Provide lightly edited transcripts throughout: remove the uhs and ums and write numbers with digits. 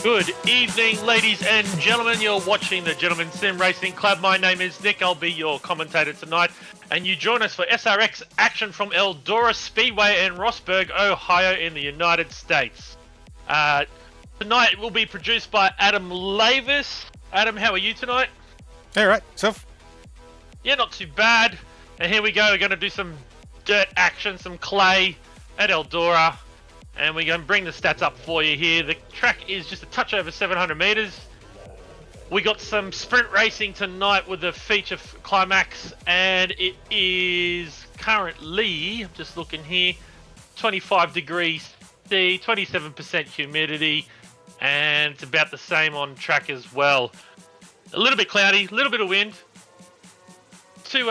Good evening, ladies and gentlemen. You're watching the Gentleman Sim Racing Club. My name is Nick. I'll be your commentator tonight. And you join us for SRX action from Eldora Speedway in Rossburg, Ohio in the United States. Tonight will be produced by Adam Lavis. Adam, how are you tonight? All right, self. Yeah, not too bad. And here we go. We're going to do some dirt action, some clay at Eldora. And we're going to bring the stats up for you here. The track is just a touch over 700 meters. We got some sprint racing tonight with the feature climax, and it is currently, I'm just looking here, 25 degrees C, 27% humidity, and it's about the same on track as well. A little bit cloudy, a little bit of wind. Two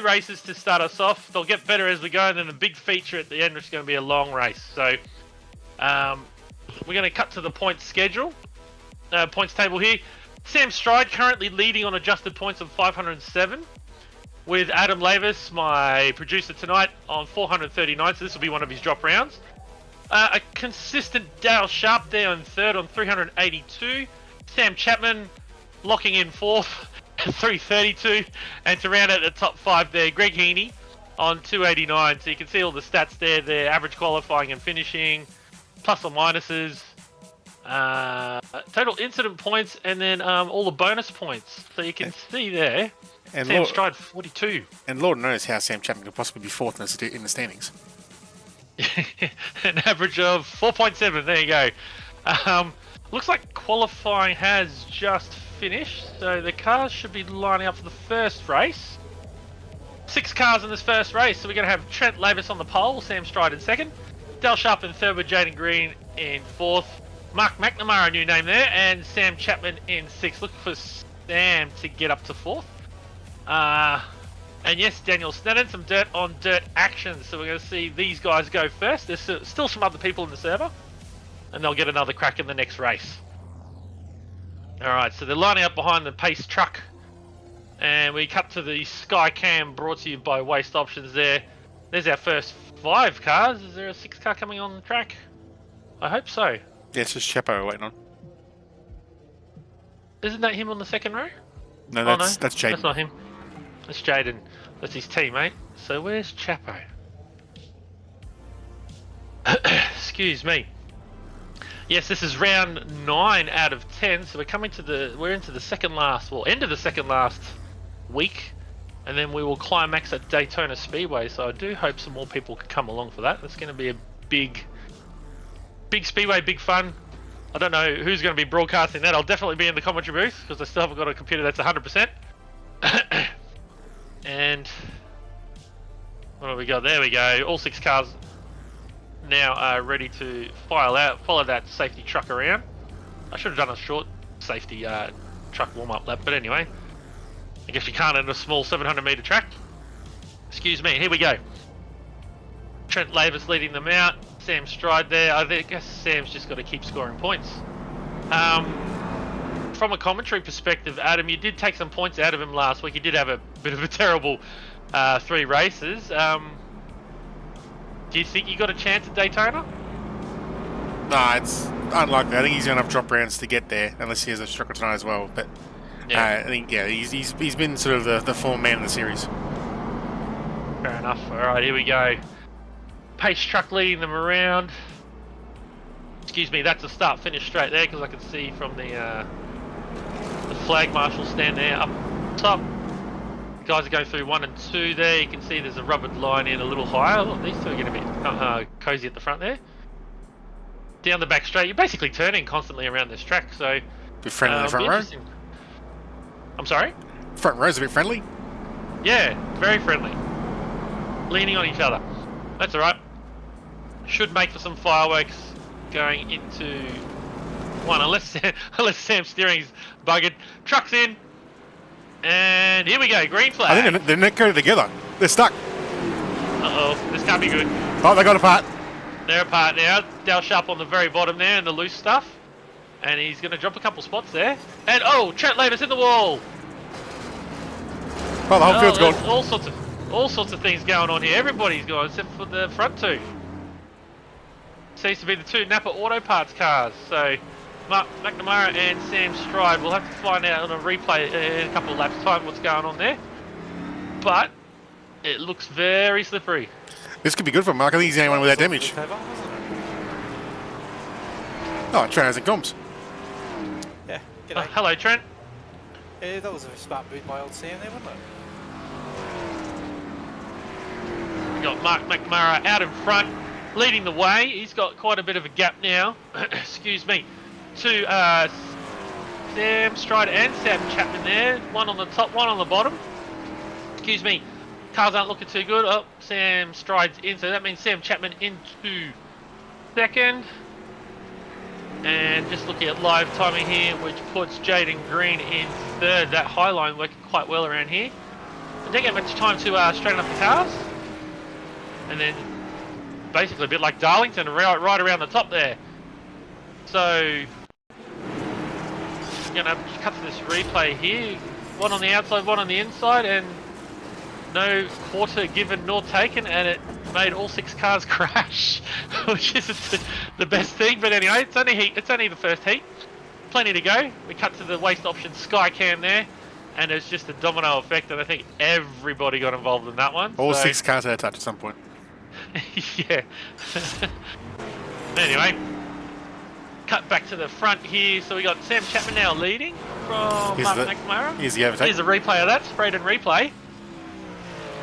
races to start us off. They'll get better as we go, and then the big feature at the end is going to be a long race. So we're going to cut to the points schedule, points table here. Sam Stride currently leading on adjusted points of 507, with Adam Lavis, my producer tonight, on 439. So this will be one of his drop rounds. A consistent Dale Sharp there on third on 382. Sam Chapman locking in fourth. 332, and to round out the top five there, Greg Heaney on 289. So you can see all the stats there, their average qualifying and finishing, plus or minuses, total incident points, and then all the bonus points. So you can see there, and Sam Stride 42. And Lord knows how Sam Chapman could possibly be fourth in the standings. An average of 4.7, there you go. Looks like qualifying has just finished, so the cars should be lining up for the first race. 6 cars in this first race, so we're going to have Trent Lavis on the pole, Sam Stride in second, Dale Sharp in third with Jaden Green in fourth, Mark McNamara, a new name there, and Sam Chapman in sixth. Look for Sam to get up to fourth. And yes, Daniel Sneddon, some dirt on dirt action, so we're going to see these guys go first. There's still some other people in the server, and they'll get another crack in the next race. Alright, so they're lining up behind the pace truck, and we cut to the Skycam brought to you by Waste Options there. There's our first 5 cars. Is there a 6th car coming on the track? I hope so. Yeah, it's just Chepo we're waiting on. Isn't that him on the second row? No, that's Jaden. That's not him. That's Jaden. That's his teammate. So where's Chapo? Excuse me. Yes, this is round 9 out of 10, so we're into the second last, well, end of the second last week, and then we will climax at Daytona Speedway. So I do hope some more people can come along for that. It's going to be a big speedway, big fun. I don't know who's going to be broadcasting that. I'll definitely be in the commentary booth because I still haven't got a computer that's 100%. And what have we got? There we go. All 6 cars now are ready to follow that safety truck around. I should have done a short safety truck warm-up lap, but anyway, I guess you can't in a small 700 meter track. Excuse me, here we go. Trent Lavis leading them out, Sam Stride there. I guess Sam's just got to keep scoring points. From a commentary perspective, Adam, you did take some points out of him last week. He did have a bit of a terrible 3 races. Do you think you got a chance at Daytona? Nah, it's unlikely. I think he's going to have drop rounds to get there, unless he has a struggle tonight as well. But yeah. I think, yeah, he's been sort of the form man in the series. Fair enough. All right, here we go. Pace truck leading them around. Excuse me, that's a start-finish straight there, because I can see from the flag marshal stand there up top. Guys are going through 1 and 2 there. You can see there's a rubbered line in a little higher. Look, these two are going to be cozy at the front there. Down the back straight, you're basically turning constantly around this track, so... Be friendly in the front row? I'm sorry? Front row's a bit friendly? Yeah, very friendly. Leaning on each other. That's alright. Should make for some fireworks going into one, unless Sam's steering's buggered. Truck's in. And here we go, green flag. I think they're not going together. They're stuck. Uh-oh, this can't be good. Oh, they got apart. They're apart now. Dale Sharp on the very bottom there in the loose stuff. And he's going to drop a couple spots there. And, oh, Trent Lavis in the wall. Oh, the whole field's gone. All sorts of things going on here. Everybody's gone except for the front two. Seems to be the 2 Napa Auto Parts cars. So Mark McNamara and Sam Stride. We'll have to find out on a replay in a couple of laps' time what's going on there. But it looks very slippery. This could be good for Mark. I think he's the only one without damage. Oh, Trent has a comms. Yeah, g'day. Hello, Trent. Yeah, that was a smart move by old Sam there, wasn't it? We got Mark McNamara out in front, leading the way. He's got quite a bit of a gap now. Excuse me. To Sam Strider and Sam Chapman there. One on the top, one on the bottom. Excuse me. Cars aren't looking too good. Oh, Sam Stride's in, so that means Sam Chapman into second. And just looking at live timing here, which puts Jaden Green in third. That high line working quite well around here. It didn't get much time to straighten up the cars. And then basically a bit like Darlington, right around the top there. So, going to cut to this replay here. One on the outside, one on the inside, and no quarter given nor taken, and it made all 6 cars crash, which isn't the best thing. But anyway, it's only the first heat. Plenty to go. We cut to the waste option Skycam there, and it's just a domino effect, and I think everybody got involved in that one. All 6 cars had a touch at some point. Yeah. Anyway, cut back to the front here. So we got Sam Chapman now leading from Mark McNamara. Here's the overtake. Here's a replay of that, sprayed and replay.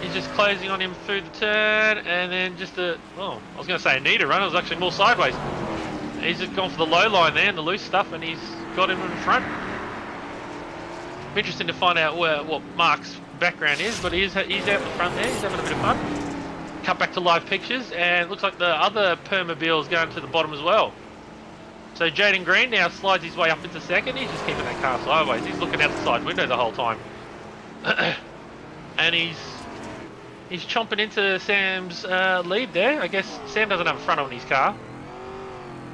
He's just closing on him through the turn, and then just I was going to say a neater run, it was actually more sideways. He's just gone for the low line there and the loose stuff, and he's got him in front. Be interesting to find out what Mark's background is, but he's out in the front there, he's having a bit of fun. Cut back to live pictures, and it looks like the other Permobil is going to the bottom as well. So Jaden Green now slides his way up into second. He's just keeping that car sideways. He's looking out the side window the whole time. And he's chomping into Sam's lead there. I guess Sam doesn't have a front on his car.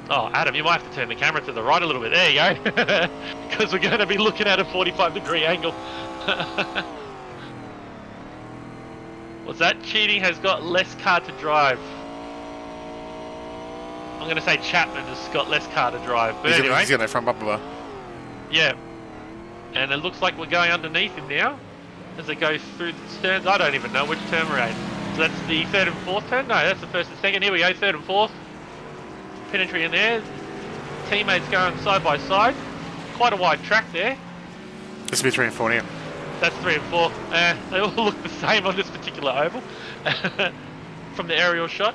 Oh, Adam, you might have to turn the camera to the right a little bit. There you go. Because we're going to be looking at a 45-degree angle. What's that? Cheating has got less car to drive. I'm going to say Chapman has got less car to drive. But anyway. He's got that front bumper bar. Yeah. And it looks like we're going underneath him now. As it goes through the turns. I don't even know which turn we're at. So that's the third and fourth turn? No, that's the first and second. Here we go, third and fourth. Pin entry in there. Teammates going side by side. Quite a wide track there. This will be 3 and 4 now. That's 3 and 4. They all look the same on this particular oval. From the aerial shot.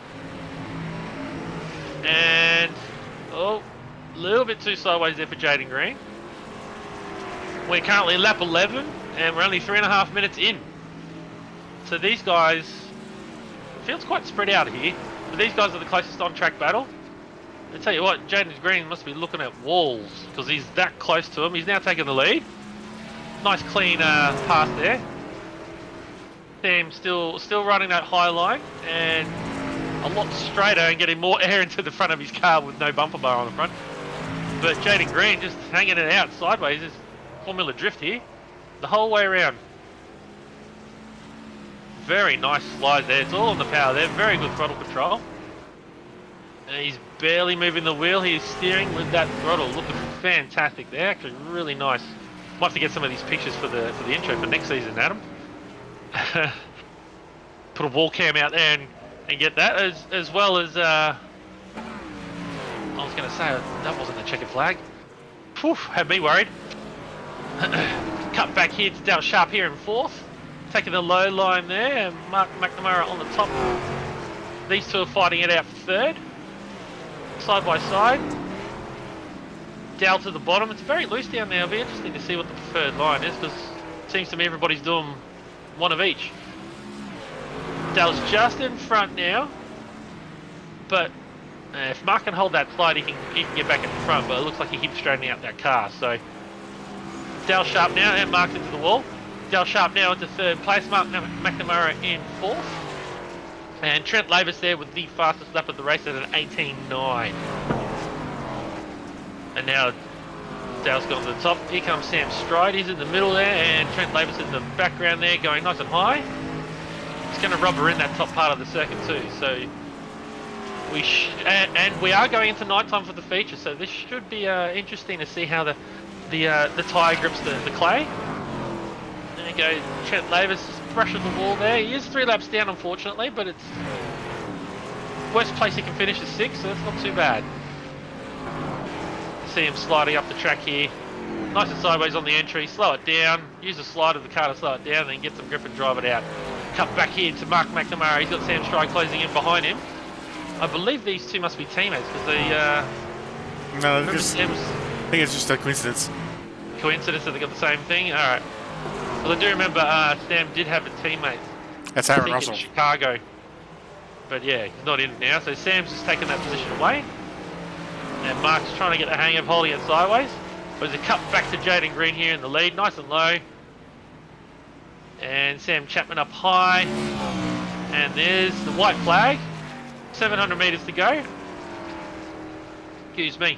And, a little bit too sideways there for Jaden Green. We're currently lap 11, and we're only 3.5 minutes in. So these guys, it feels quite spread out here, but these guys are the closest on-track battle. I tell you what, Jaden Green must be looking at walls, because he's that close to him. He's now taking the lead. Nice clean pass there. Sam still running that high line, and a lot straighter and getting more air into the front of his car with no bumper bar on the front. But Jaden Green just hanging it out sideways. There's Formula Drift here the whole way around. Very nice slide there. It's all on the power there. Very good throttle control. And he's barely moving the wheel. He's steering with that throttle. Looking fantastic there. Actually really nice. Might have to get some of these pictures for the intro for next season, Adam. Put a wall cam out there and get that, as well as I was going to say that wasn't a checkered flag. Whew, had me worried. Cut back here to Dale Sharp here in fourth, taking the low line there, and Mark McNamara on the top. These two are fighting it out for third, side by side. Dale to the bottom. It's very loose down there. It'll be interesting to see what the preferred line is, because it seems to me everybody's doing one of each. Dale's just in front now, but if Mark can hold that slide, he can get back in front, but it looks like he keeps straightening out that car. So Dale Sharp now, and Mark's into the wall. Dale Sharp now into third place, Mark McNamara in fourth. And Trent Lavis there with the fastest lap of the race at an 18.9. And now Dale's gone to the top. Here comes Sam Stride. He's in the middle there, and Trent Lavis in the background there going nice and high. It's going to rubber in that top part of the circuit too. So and we are going into nighttime for the feature, so this should be interesting to see how the tyre grips the clay. There you go, Trent Lavis just brushing the wall there. He is 3 laps down, unfortunately, but it's worst place he can finish is 6th, so that's not too bad. See him sliding up the track here, nice and sideways on the entry. Slow it down, use the slide of the car to slow it down, then get some grip and drive it out. Cut back here to Mark McNamara. He's got Sam Stride closing in behind him. I believe these two must be teammates because they. No, I think it's just a coincidence. Coincidence that they got the same thing. All right. Well, I do remember Sam did have a teammate. That's Aaron Russell. In Chicago. But yeah, he's not in it now. So Sam's just taken that position away, and Mark's trying to get the hang of holding it sideways. But there's a cut back to Jaden Green here in the lead, nice and low. And Sam Chapman up high. And there's the white flag. 700 metres to go. Excuse me.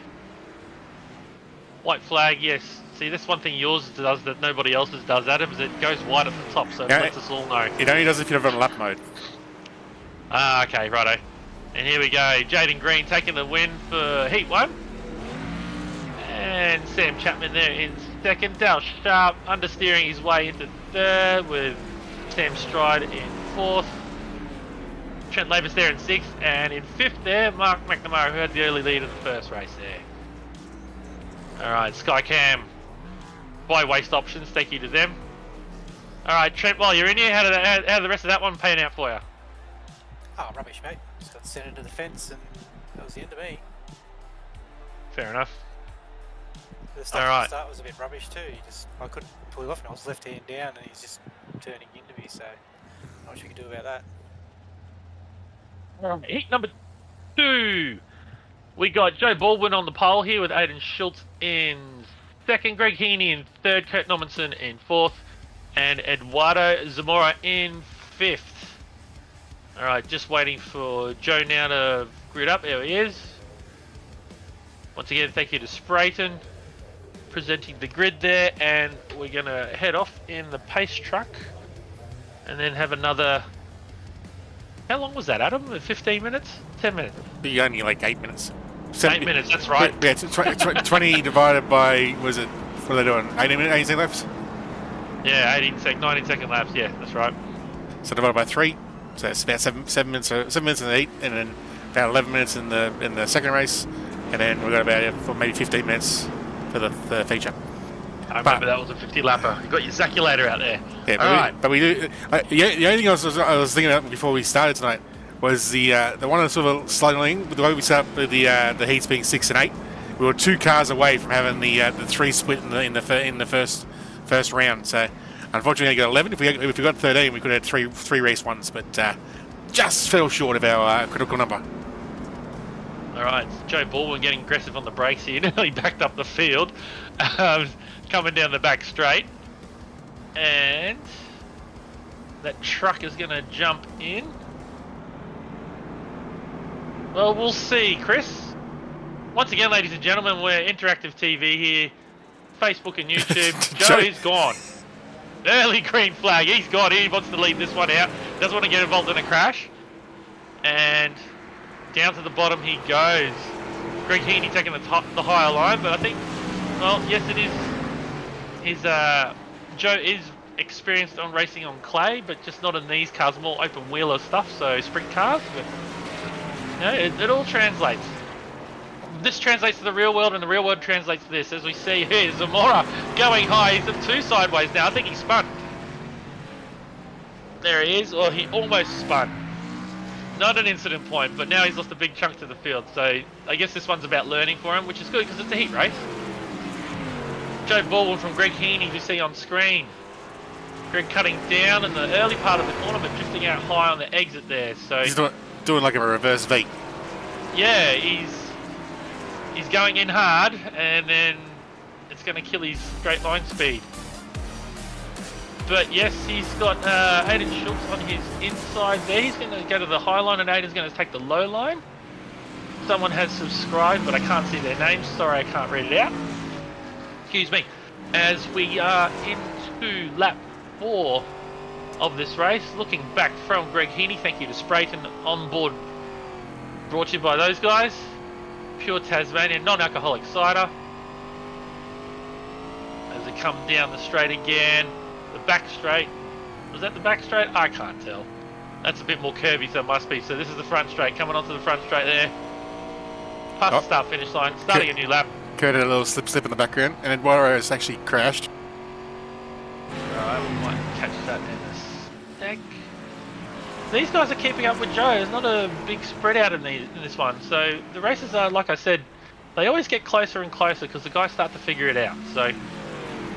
White flag, yes. See, that's one thing yours does that nobody else's does, Adam, is it goes white at the top, so it lets us all know. It only does if you're on lap mode. Ah, okay, righto. And here we go. Jaden Green taking the win for Heat 1. And Sam Chapman there in second. Dale Sharp understeering his way into third with Sam Stride in 4th. Trent Lavis there in 6th. And in 5th there, Mark McNamara, who had the early lead of the first race there. Alright, Skycam. Buy waste options, thank you to them. Alright, Trent, while you're in here, how did the rest of that one pan out for you? Oh, rubbish, mate. Just got sent into the fence and that was the end of me. Fair enough. The stuff at the start was a bit rubbish too. I couldn't pull it off and I was left hand down and he's just turning into me, so not much we could do about that. Alright, heat number 2. We got Joe Baldwin on the pole here with Aidan Schultz in 2nd, Greg Heaney in 3rd, Kurt Normanson in 4th, and Eduardo Zamora in 5th. Alright, just waiting for Joe now to grid up. There he is. Once again, thank you to Sprayton presenting the grid there, and we're going to head off in the pace truck and then have another. How long was that, Adam? 15 minutes? 10 minutes? Be only like 8 minutes. 8 minutes, that's right. Yeah, it's 20 divided by, was it, what are they doing? 18 laps? Yeah, 19 second laps, yeah, that's right. So divided by 3, so it's about 7 minutes, 7 minutes in the heat, and then about 11 minutes in the second race, and then we've got about maybe 15 minutes for the feature. I remember that was a 50 lapper. You got your Zaculator out there. Yeah, but we do. The only thing I was thinking about before we started tonight was the one that's sort of slightly with the way we set up with the heats being 6 and 8. We were 2 cars away from having the 3 split in the first round. So unfortunately, we got 11. If we got 13, we could have had three race ones, but just fell short of our critical number. All right, Joe Baldwin getting aggressive on the brakes here. Nearly backed up the field, coming down the back straight, and that truck is going to jump in. Well, we'll see, Chris. Once again, ladies and gentlemen, we're interactive TV here, Facebook and YouTube. Joe's gone. Early green flag. He's gone. He wants to leave this one out. Doesn't want to get involved in a crash. And down to the bottom he goes. Greg Heaney taking the higher line, but I think, well, yes, it is. Joe is experienced on racing on clay, but just not in these cars, more open wheeler stuff, so sprint cars. But it all translates. This translates to the real world, and the real world translates to this. As we see here, Zamora going high. He's at 2 sideways now. I think he spun. There he is, or he almost spun. Not an incident point, but now he's lost a big chunk to the field. So I guess this one's about learning for him, which is good because it's a heat race. Joe Baldwin from Greg Heaney, you see on screen. Greg cutting down in the early part of the corner, but drifting out high on the exit there. So he's doing like a reverse V. Yeah, he's going in hard, and then it's going to kill his straight line speed. But yes, he's got Aidan Schultz on his inside there. He's going to go to the high line, and Aidan's going to take the low line. Someone has subscribed, but I can't see their name. Sorry, I can't read it out. Excuse me. As we are into lap 4 of this race, looking back from Greg Heaney, thank you to Sprayton on board Brought to you by those guys. Pure Tasmanian non-alcoholic cider. As they come down the straight again. The back straight. Was that the back straight? I can't tell. That's a bit more curvy, so it must be. So this is the front straight. Coming onto the front straight there. Past the start finish line. Starting a new lap. Kurt had a little slip in the background, and Eduardo has actually crashed. Alright, we might catch that in a sec. These guys are keeping up with Joe. There's not a big spread out in this one. So the races are, like I said, they always get closer and closer because the guys start to figure it out. So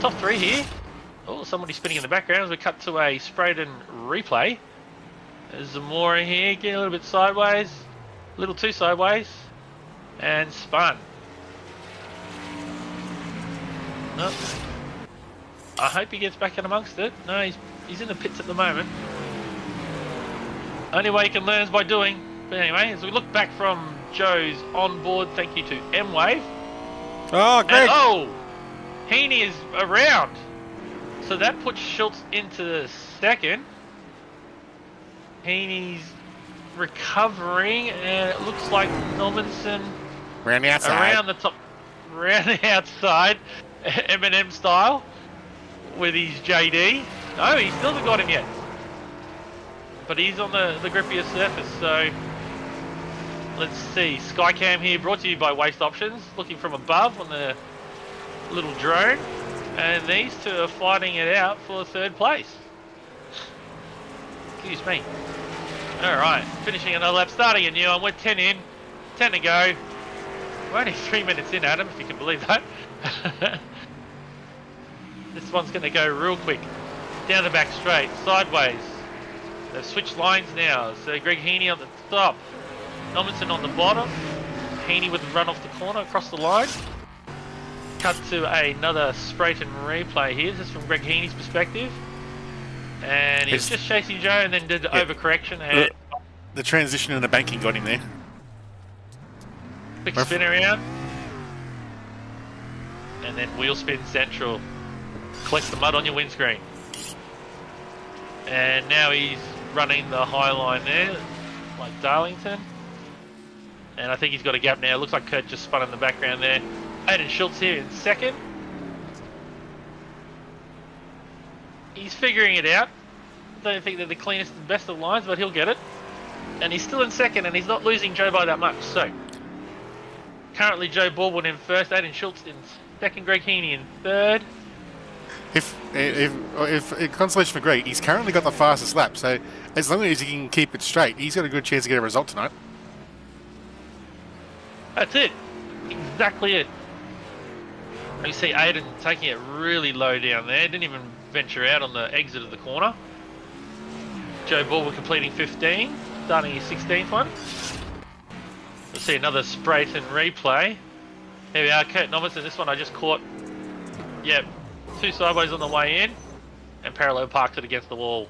top 3 here. Oh, somebody spinning in the background as we cut to a sprayed and replay. There's Zamora here, getting a little bit sideways. A little too sideways. And spun. Nope. I hope he gets back in amongst it. No, he's in the pits at the moment. Only way you can learn is by doing. But anyway, as we look back from Joe's onboard, thank you to M-Wave. Oh, Greg! And, oh! Heaney is around. So that puts Schultz into second. Heaney's recovering, and it looks like Normanson Around the outside. around the top, around the outside, M&M style, with his JD. No, he still hasn't got him yet. But he's on the grippier surface, so let's see. Skycam here, brought to you by Waste Options, looking from above on the little drone, and these two are fighting it out for 3rd place. Excuse me. Alright, finishing another lap, starting a new one. We're 10 in, 10 to go. We're only 3 minutes in, Adam, if you can believe that. This one's going to go real quick. Down the back straight, sideways. They've switched lines now. So Greg Heaney on the top. Normanson on the bottom. Heaney with the run off the corner across the line. Cut to another sprayed and replay here. This is from Greg Heaney's perspective. And he's just chasing Joe and then did overcorrection. And the transition and the banking got him there. Quick spin around. And then wheel spin central. Collects the mud on your windscreen. And now he's running the high line there, like Darlington. And I think he's got a gap now. Looks like Kurt just spun in the background there. Aiden Schultz here in second. He's figuring it out. Don't think they're the cleanest and best of lines, but he'll get it. And he's still in second, and he's not losing Joe by that much. So, currently Joe Baldwin in first, Aiden Schultz in second, Greg Heaney in third. If consolation for Greg, he's currently got the fastest lap, so as long as he can keep it straight, he's got a good chance to get a result tonight. That's it. Exactly it. You see Aiden taking it really low down there. Didn't even venture out on the exit of the corner. Joe Baldwin completing 15, starting his 16th one. We'll see another sprayed and replay. Here we are, Kurt Normanson. This one I just caught. Yep. 2 sideways on the way in, and parallel parked it against the wall.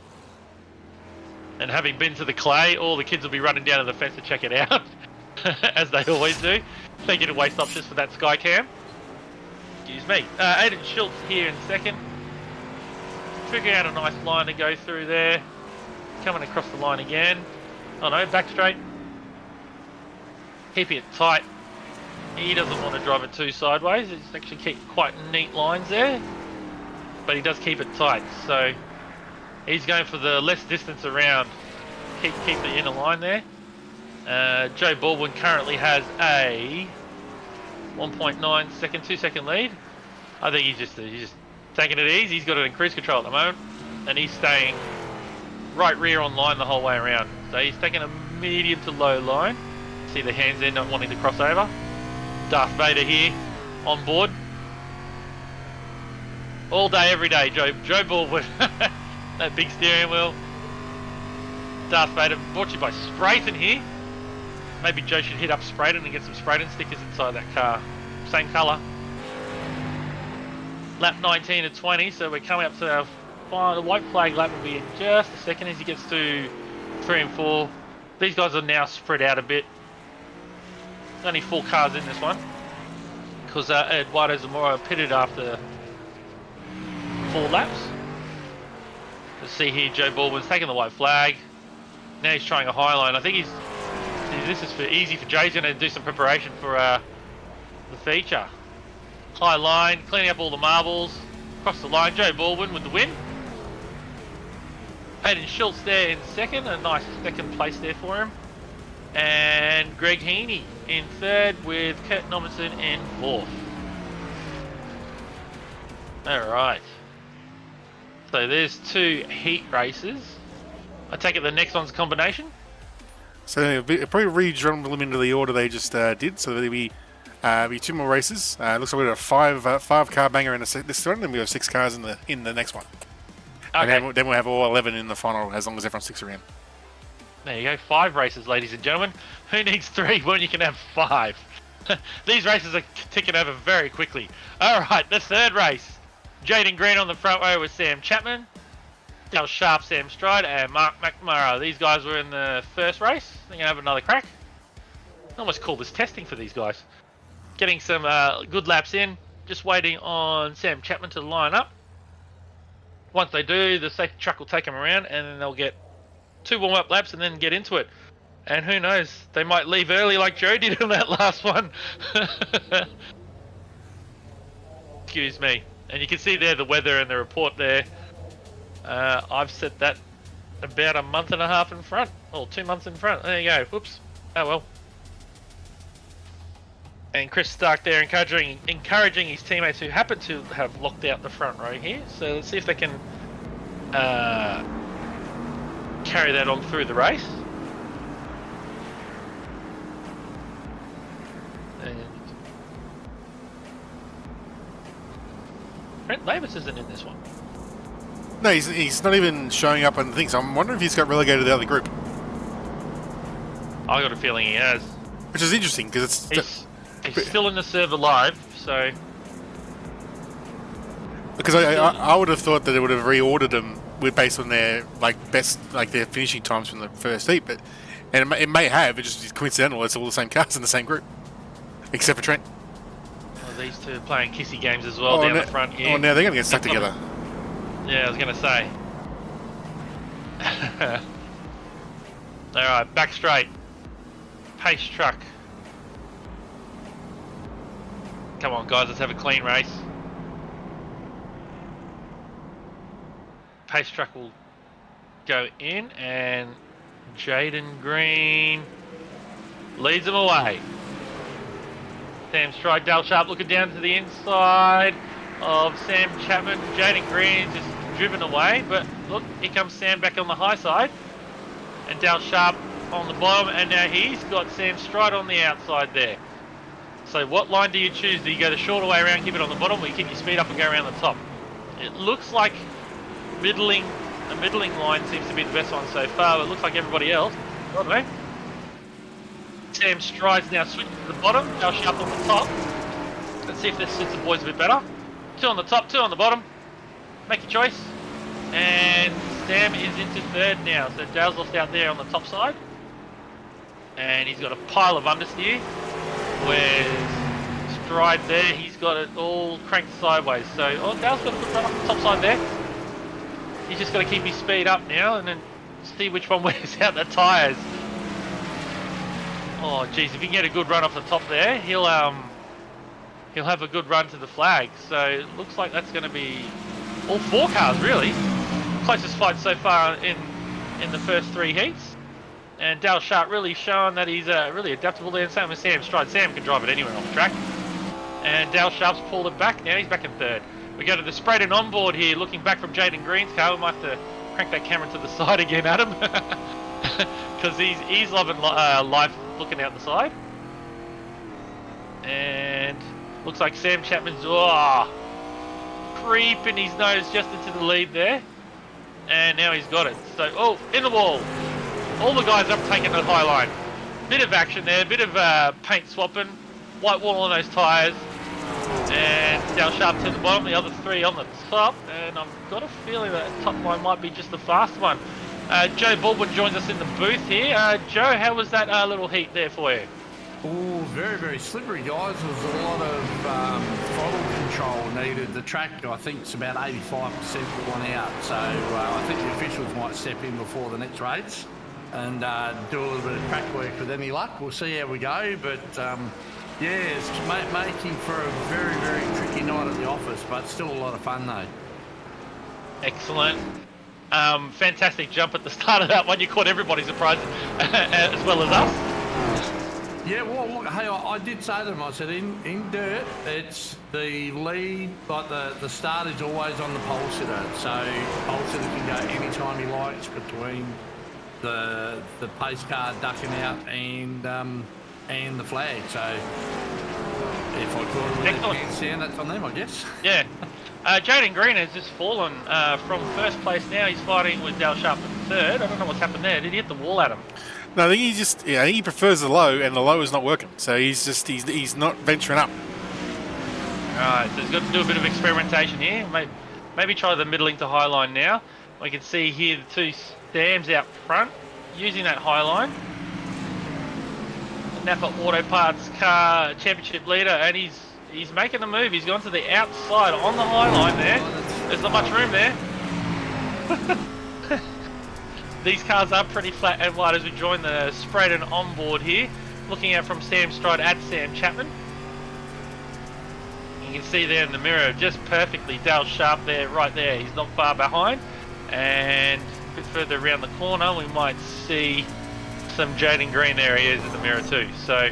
And having been to the clay, all the kids will be running down to the fence to check it out, as they always do. Thank you to Waste Options for that Skycam. Excuse me. Aiden Schultz here in second. Figuring out a nice line to go through there. Coming across the line again. Oh no, back straight. Keeping it tight. He doesn't want to drive it too sideways. It's actually keep quite neat lines there. But he does keep it tight, so he's going for the less distance around. Keep the inner line there. Joe Baldwin currently has a 1.9 second, 2 second lead. I think he's just taking it easy. He's got it in cruise control at the moment, and he's staying right rear on line the whole way around. So he's taking a medium to low line. See the hands there, not wanting to cross over. Darth Vader here on board. All day, every day, Joe Baldwin. That big steering wheel. Darth Vader, brought to you by Sprayton here. Maybe Joe should hit up Sprayton and get some Sprayton stickers inside that car. Same colour. Lap 19 to 20, so we're coming up to our final. The white flag lap will be in just a second as he gets to 3 and 4. These guys are now spread out a bit. Only 4 cars in this one. Because Eduardo Zamora pitted after 4 laps. Let's see here, Joe Baldwin's taking the white flag. Now he's trying a high line. I think he's this is easy for Jay's going to do some preparation for the feature. High line, cleaning up all the marbles. Across the line, Joe Baldwin with the win. Hayden Schultz there in second, a nice second place there for him. And Greg Heaney in third with Kurt Nomerson in fourth. Alright. So there's 2 heat races. I take it the next one's a combination? So it'll probably re-drum them into the order they just did. So there'll be 2 more races. Looks like we've got a 5-car banger in this one, and we have 6 cars in the next one. Okay. And then we'll have all 11 in the final, as long as everyone sticks around. There you go, 5 races, ladies and gentlemen. Who needs 3 when you can have 5? These races are ticking over very quickly. Alright, the third race. Jaden Green on the front row with Sam Chapman. Dale Sharp, Sam Stride, and Mark McNamara. These guys were in the first race. They're going to have another crack. I almost call this testing for these guys. Getting some good laps in. Just waiting on Sam Chapman to line up. Once they do, the safety truck will take them around, and then they'll get 2 warm-up laps and then get into it. And who knows, they might leave early like Joe did on that last one. Excuse me. And you can see there the weather and the report there. I've set that about a month and a half in front, or 2 months in front. There you go. Whoops. Oh well. And Chris Stark there encouraging his teammates who happen to have locked out the front row here. So let's see if they can carry that on through the race. And Brent Labus isn't in this one. No, he's not even showing up on things. I'm wondering if he's got relegated to the other group. I got a feeling he has. Which is interesting, because he's still in the server live, so... Because I would have thought that it would have reordered them based on their their finishing times from the first heat, and it may have. It just is coincidental. It's all the same cars in the same group, except for Trent. Well, these two are playing kissy games as well down the front here. Oh, now they're going to get stuck together. Yeah, I was going to say. Alright, back straight. Pace truck. Come on, guys, let's have a clean race. Pace truck will go in, and Jaden Green leads them away. Sam Stride, Dale Sharp looking down to the inside of Sam Chapman. Jaden Green just driven away, but look, here comes Sam back on the high side. And Dale Sharp on the bottom, and now he's got Sam Stride on the outside there. So what line do you choose? Do you go the shorter way around, keep it on the bottom, or you keep your speed up and go around the top? It looks like the middling line seems to be the best one so far, but it looks like everybody else. I don't know. Sam Stride's now switching to the bottom, Dale Sharp on the top. Let's see if this suits the boys a bit better. 2 on the top, 2 on the bottom. Make your choice. And Sam is into third now. So Dale's lost out there on the top side. And he's got a pile of understeer. Whereas Stride there, he's got it all cranked sideways. So, Dale's got a good run off the top side there. He's just got to keep his speed up now and then see which one wears out the tyres. Oh, geez, if he can get a good run off the top there, he'll have a good run to the flag. So it looks like that's going to be all 4 cars really. Closest fight so far in the first 3 heats. And Dale Sharp really showing that he's really adaptable there. Same with Sam Stride. Sam can drive it anywhere on the track. And Dale Sharp's pulled it back. Now he's back in third. We go to the Sprayton onboard here, looking back from Jaden Green's car. We might have to crank that camera to the side again, Adam. Because he's loving life looking out the side. And looks like Sam Chapman's creeping his nose just into the lead there. And now he's got it. So, in the wall. All the guys up taking the high line. Bit of action there, bit of paint swapping. White wall on those tyres. And Dale Sharp to the bottom, the other 3 on the top. And I've got a feeling that top line might be just the fast one. Joe Baldwin joins us in the booth here. Joe, how was that little heat there for you? Oh, very, very slippery, guys. There was a lot of throttle control needed. The track, I think, is about 85% worn out. So I think the officials might step in before the next race. and do a little bit of track work with any luck. We'll see how we go, but yeah, it's making for a very, very tricky night at the office, but still a lot of fun though. Excellent. Fantastic jump at the start of that one. You caught everybody surprised as well as us. Yeah, well, look, hey, I did say to them, I said, in dirt, it's the lead, like the start is always on the pole sitter. So the pole sitter can go anytime he likes between the pace car ducking out and the flag. So if I caught him with a chance down, that's on them, I guess. Yeah. Jaden Green has just fallen from first place now. He's fighting with Dale Sharp in third. I don't know what's happened there. Did he hit the wall at him? No, I think I think he prefers the low, and the low is not working. So he's not venturing up. Alright, so he's got to do a bit of experimentation here. Maybe try the middling to high line now. We can see here the two Sams out front using that high line. Napa Auto Parts car championship leader, and he's making the move. He's gone to the outside on the high line there. There's not much room there. These cars are pretty flat and wide as we join the spread and onboard here. Looking out from Sam Stride at Sam Chapman. You can see there in the mirror just perfectly Dale Sharp there, right there. He's not far behind. And a bit further around the corner we might see some Jaden Green. There he is in the mirror too. So,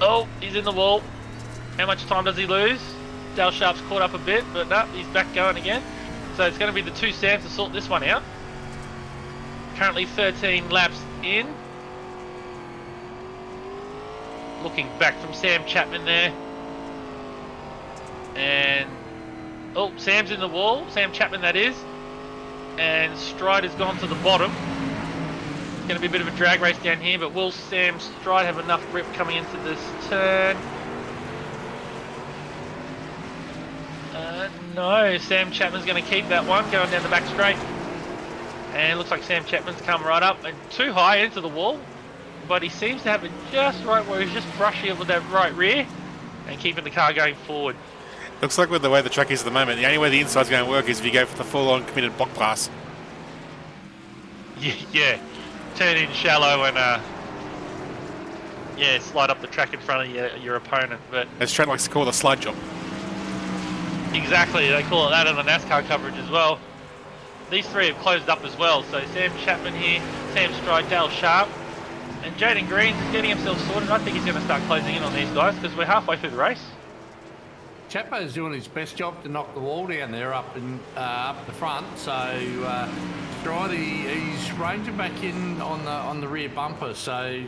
oh, he's in the wall. How much time does he lose? Dale Sharp's caught up a bit, but no, he's back going again. So it's going to be the two Sams to sort this one out. Currently 13 laps in. Looking back from Sam Chapman there. And, oh, Sam's in the wall. Sam Chapman, that is. And Stride has gone to the bottom. It's going to be a bit of a drag race down here, but will Sam Stride have enough grip coming into this turn? No, Sam Chapman's going to keep that one going down the back straight. And it looks like Sam Chapman's come right up and too high into the wall. But he seems to have it just right where he's just brushing it with that right rear and keeping the car going forward. Looks like with the way the track is at the moment, the only way the inside's going to work is if you go for the full-on committed block pass. Yeah. Turn in shallow and yeah, slide up the track in front of your opponent. But as Trent likes to call it, a slide job. Exactly, they call it that in the NASCAR coverage as well. These three have closed up as well, so Sam Chapman here, Sam Stride, Dale Sharp, and Jaden Green's getting himself sorted. I think he's going to start closing in on these guys because we're halfway through the race. Chapo's doing his best job to knock the wall down there up the front. So Stride, he's ranging back in on the rear bumper. So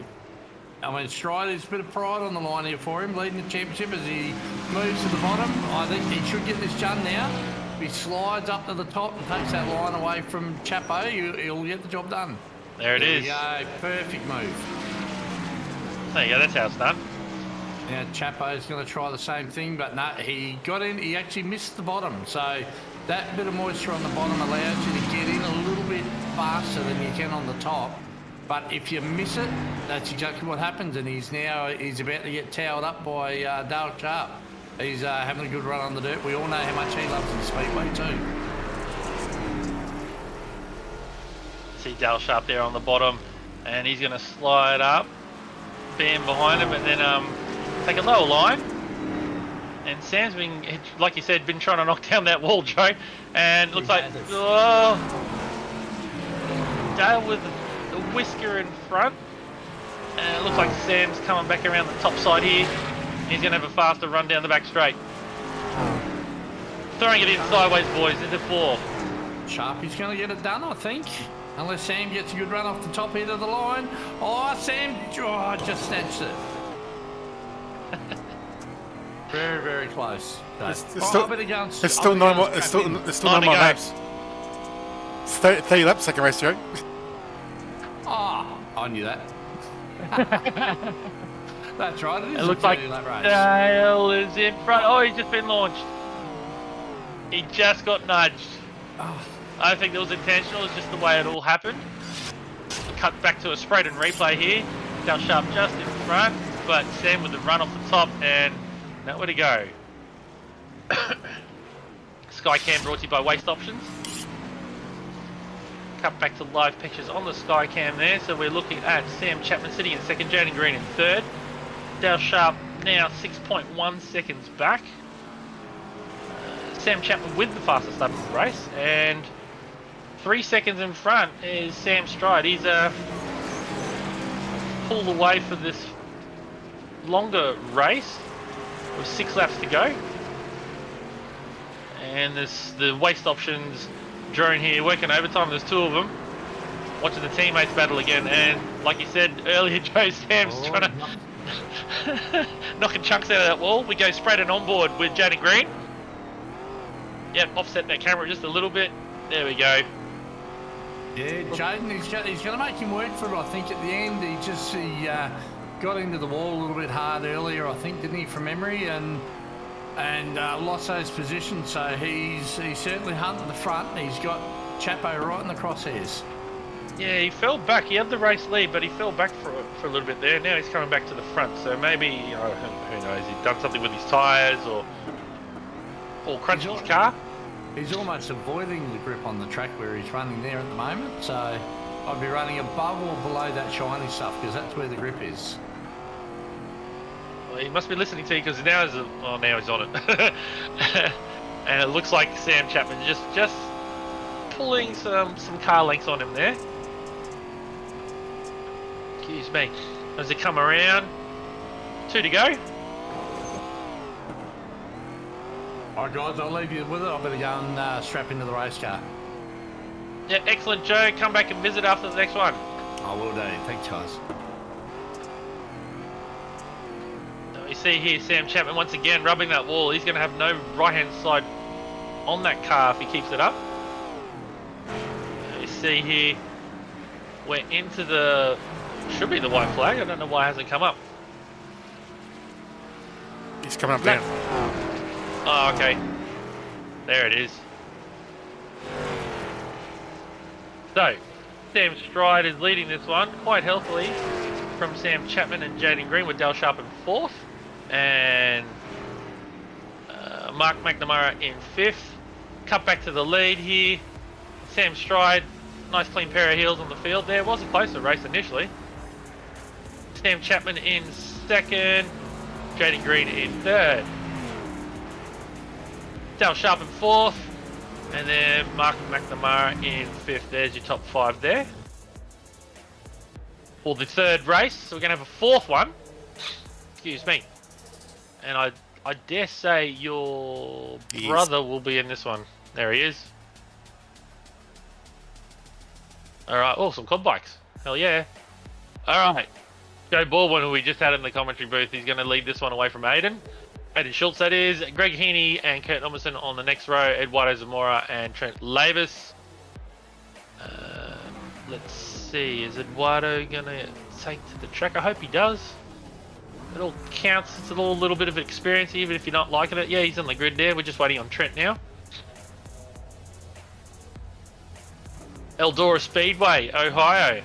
I mean, Stride is a bit of pride on the line here for him, leading the championship as he moves to the bottom. I think he should get this done now. If he slides up to the top and takes that line away from Chapo, he'll get the job done. There it is. Yeah, perfect move. There you go, that's how it's done. Now Chapo's going to try the same thing, but no, he got in. He actually missed the bottom, so that bit of moisture on the bottom allows you to get in a little bit faster than you can on the top. But if you miss it, that's exactly what happens, and he's about to get towed up by Dale Sharp. He's having a good run on the dirt. We all know how much he loves the Speedway too. See Dale Sharp there on the bottom, and he's going to slide up, bam behind him, and then take a lower line. And Sam's been, like you said, been trying to knock down that wall, Joe. And it looks like Dale with the whisker in front. And it looks like Sam's coming back around the top side here. He's going to have a faster run down the back straight. Throwing it in sideways, boys, into four. Sharpie's going to get it done, I think. Unless Sam gets a good run off the top end of the line. Oh, Sam just snatched it. Very, very close. It's still 9 more laps. 30 laps, second race, Joe. Oh, I knew that. That's right, it is It looks like Dale is in front. Oh, he's just been launched. He just got nudged. Oh. I don't think that was intentional, it's just the way it all happened. Cut back to a spread and replay here. Dale Sharp just in front, but Sam with the run off the top and nowhere to go. Skycam brought to you by Waste Options. cut back to live pictures on the Skycam there. So we're looking at Sam Chapman sitting in second, Jaden Green in third. Dale Sharp now 6.1 seconds back. Sam Chapman with the fastest lap of the race, and 3 seconds in front is Sam Stride. He's pulled away for this longer race with 6 laps to go. And the waste options drone here working overtime. There's 2 of them watching the teammates battle again, and like you said earlier, Joe, Sam's trying to knocking chunks out of that wall. We go straight and on board with Jaden Green. Yep, offset that camera just a little bit. There we go. Yeah, Jaden, he's going to make him work for it, I think, at the end. He got into the wall a little bit hard earlier, I think, didn't he, from memory, and lost those positions. So he's certainly hunting the front. He's got Chapo right in the crosshairs. Yeah, he fell back. He had the race lead, but he fell back for a little bit there. Now he's coming back to the front. So maybe, who knows, he's done something with his tyres or crunched his car. He's almost avoiding the grip on the track where he's running there at the moment. So I'd be running above or below that shiny stuff, because that's where the grip is. Well, he must be listening to you, because now he's on it. And it looks like Sam Chapman just pulling some car lengths on him there. Excuse me. As they come around, 2 to go. Alright guys, I'll leave you with it. I better go and strap into the race car. Yeah, excellent, Joe. Come back and visit after the next one. I will do. Thanks, guys. So we see here Sam Chapman once again rubbing that wall. He's going to have no right-hand side on that car if he keeps it up. You see here, we're into the... should be the white flag. I don't know why it hasn't come up. He's coming up now. Oh, okay. There it is. So, Sam Stride is leading this one quite healthily from Sam Chapman and Jaden Green, with Dale Sharp in 4th. And Mark McNamara in 5th. Cut back to the lead here. Sam Stride, nice clean pair of heels on the field there. It was a closer race initially. Sam Chapman in 2nd. Jaden Green in 3rd. Dale Sharp in 4th, and then Mark McNamara in 5th. There's your top 5 there. For the 3rd race, so we're going to have a 4th one. Excuse me. And I dare say your brother will be in this one. There he is. Alright, oh, some quad bikes. Hell yeah. Alright. Joe Baldwin, who we just had in the commentary booth, he's going to lead this one away from Aiden Schultz, that is. Greg Heaney and Kurt Normanson on the next row. Eduardo Zamora and Trent Lavis. Let's see. Is Eduardo going to take to the track? I hope he does. It all counts. It's a little bit of experience, even if you're not liking it. Yeah, he's on the grid there. We're just waiting on Trent now. Eldora Speedway, Ohio.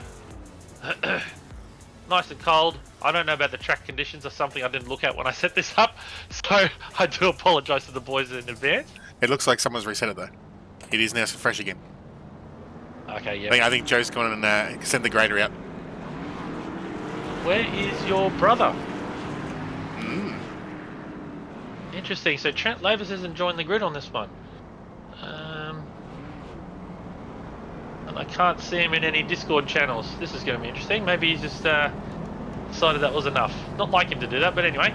Nice and cold. I don't know about the track conditions, or something I didn't look at when I set this up, so I do apologise to the boys in advance. It looks like someone's reset it though. It is now fresh again. Okay, yeah. I think Joe's gone and sent the grader out. Where is your brother? Interesting. So Trent Lavis hasn't joined the grid on this one. And I can't see him in any Discord channels. This is going to be interesting. Maybe he's just decided that was enough. Not like him to do that, but anyway.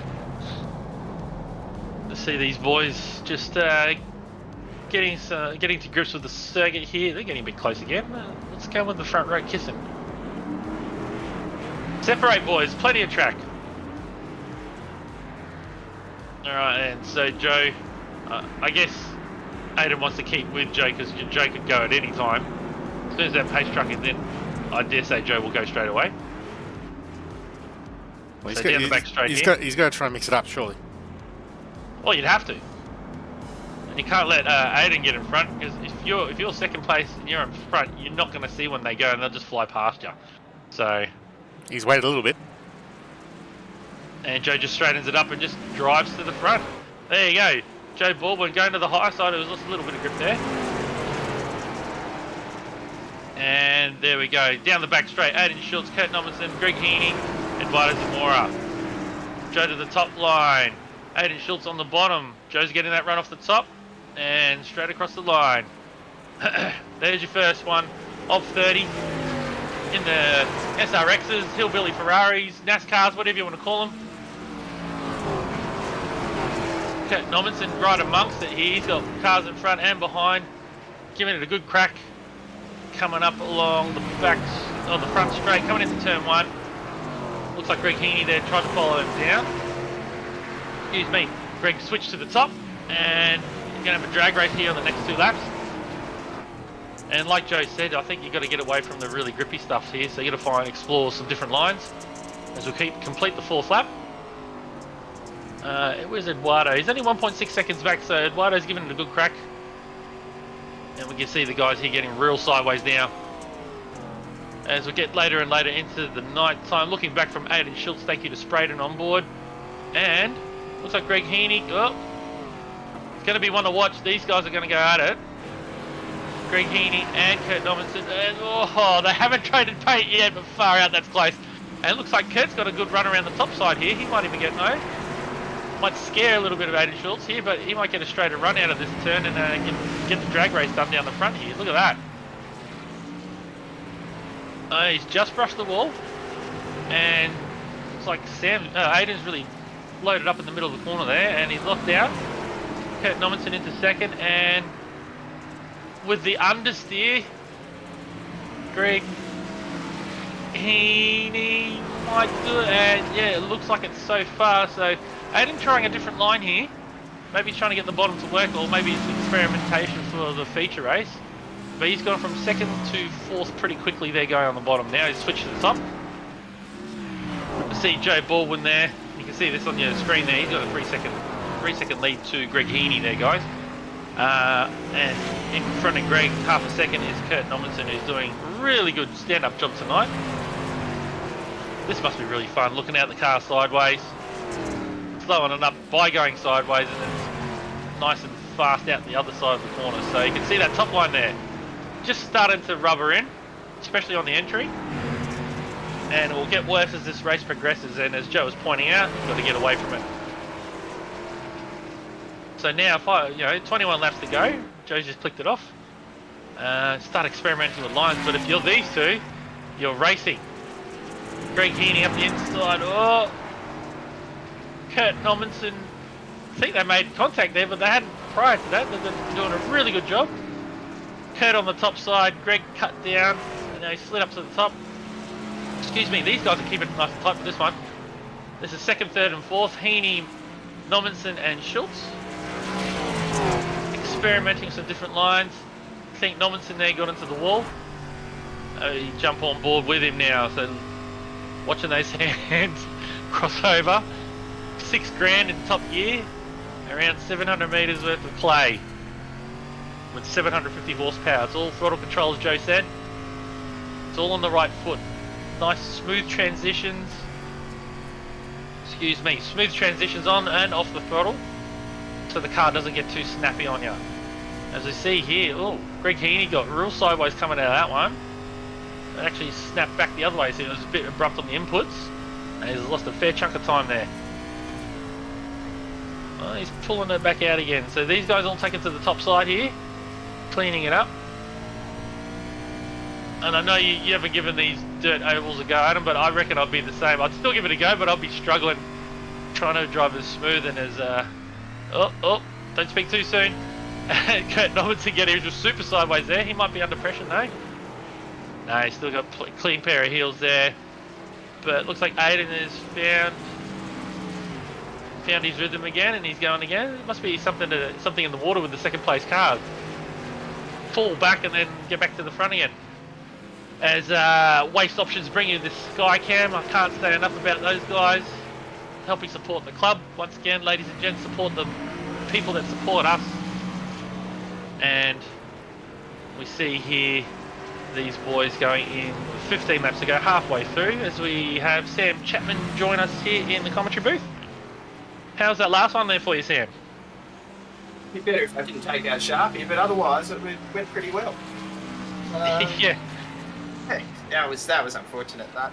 Let's see these boys just getting to grips with the circuit here. They're getting a bit close again. Let's go with the front row kissing. Separate, boys. Plenty of track. Alright, and so Joe, I guess Aiden wants to keep with Joe, because Joe could go at any time. As soon as that pace truck is in, I dare say Joe will go straight away. Well, so down the back straight here. He's got to try and mix it up, surely. Well, you'd have to. And you can't let Aiden get in front, because if you're second place and you're in front, you're not going to see when they go, and they'll just fly past you. So he's waited a little bit. And Joe just straightens it up and just drives to the front. There you go. Joe Baldwin going to the high side. It was just a little bit of grip there. And there we go. Down the back straight, Aiden Schultz, Kurt Nommensen, Greg Heaney, and Vito Zamora. Joe to the top line. Aiden Schultz on the bottom. Joe's getting that run off the top. And straight across the line. There's your first one of 30 in the SRXs, Hillbilly Ferraris, NASCARs, whatever you want to call them. Kurt Nommensen right amongst it here. He's got cars in front and behind, giving it a good crack. Coming up along the back, on the front straight, coming into turn 1. Looks like Greg Heaney there tried to follow him down. Excuse me. Greg switched to the top, and you're going to have a drag race here on the next 2 laps. And like Joe said, I think you've got to get away from the really grippy stuff here, so you got to explore some different lines as we complete the 4th lap. Where's Eduardo? He's only 1.6 seconds back, so Eduardo's giving it a good crack. And we can see the guys here getting real sideways now. As we get later and later into the night time, looking back from Aiden Schultz, thank you to Spraden on board. And looks like Greg Heaney, it's going to be one to watch. These guys are going to go at it. Greg Heaney and Kurt Nommensen, and they haven't traded paint yet, but far out, that's close. And it looks like Kurt's got a good run around the top side here. He might even get no. Might scare a little bit of Aiden Schultz here, but he might get a straighter run out of this turn and get the drag race done down the front here. Look at that. He's just brushed the wall, and looks like Aiden's really loaded up in the middle of the corner there, and he's locked out. Kurt Nommensen into second, and with the understeer, Greg Heaney might do it, and yeah, it looks like it's so far. So Aiden trying a different line here. Maybe he's trying to get the bottom to work, or maybe it's experimentation for the feature race. But he's gone from 2nd to 4th pretty quickly there, going on the bottom. Now he's switched to the top. You see Joe Baldwin there. You can see this on your screen there. He's got a 3-second lead to Greg Heaney there, guys. And in front of Greg, half a second, is Kurt Nommensen, who's doing a really good stand-up job tonight. This must be really fun, looking out the car sideways, slowing it up by going sideways, and it's nice and fast out the other side of the corner. So you can see that top line there, just starting to rubber in, especially on the entry. And it will get worse as this race progresses, and as Joe was pointing out, you've got to get away from it. So now, 21 laps to go. Joe's just clicked it off. Start experimenting with lines, but if you're these two, you're racing. Greg Heaney up the inside. Kurt Nommensen. I think they made contact there, but they hadn't prior to that. They've been doing a really good job. Kurt on the top side. Greg cut down, and they slid up to the top. Excuse me, these guys are keeping it nice and tight for this one. This is 2nd, 3rd, and 4th. Heaney, Nommensen, and Schultz. Experimenting some different lines. I think Nommensen there got into the wall. You jump on board with him now, so watching those hands cross over. $6,000 in top gear, around 700 metres worth of clay with 750 horsepower. It's all throttle control, as Joe said. It's all on the right foot. Nice smooth transitions. Excuse me, smooth transitions on and off the throttle, so the car doesn't get too snappy on you. As we see here, Greg Heaney got real sideways coming out of that one. It actually snapped back the other way, so it was a bit abrupt on the inputs, and he's lost a fair chunk of time there. He's pulling it back out again. So these guys all take it to the top side here, cleaning it up. And I know you haven't given these dirt ovals a go, Adam, but I reckon I'd be the same. I'd still give it a go, but I'll be struggling trying to drive as smooth and as don't speak too soon. Kurt Nommensen again, he was super sideways there. He might be under pressure though. No, he's still got a clean pair of heels there. But it looks like Aiden has found his rhythm again, and he's going again. It must be something in the water with the 2nd place car. Fall back and then get back to the front again. As Waste Options bring you this Skycam, I can't say enough about those guys. Helping support the club. Once again, ladies and gents, support the people that support us. And we see here these boys going in 15 laps to go, halfway through, as we have Sam Chapman join us here in the commentary booth. How's that last one there for you, Sam? It'd be better if I didn't take out Sharpie, but otherwise it went pretty well. Yeah, that was unfortunate. But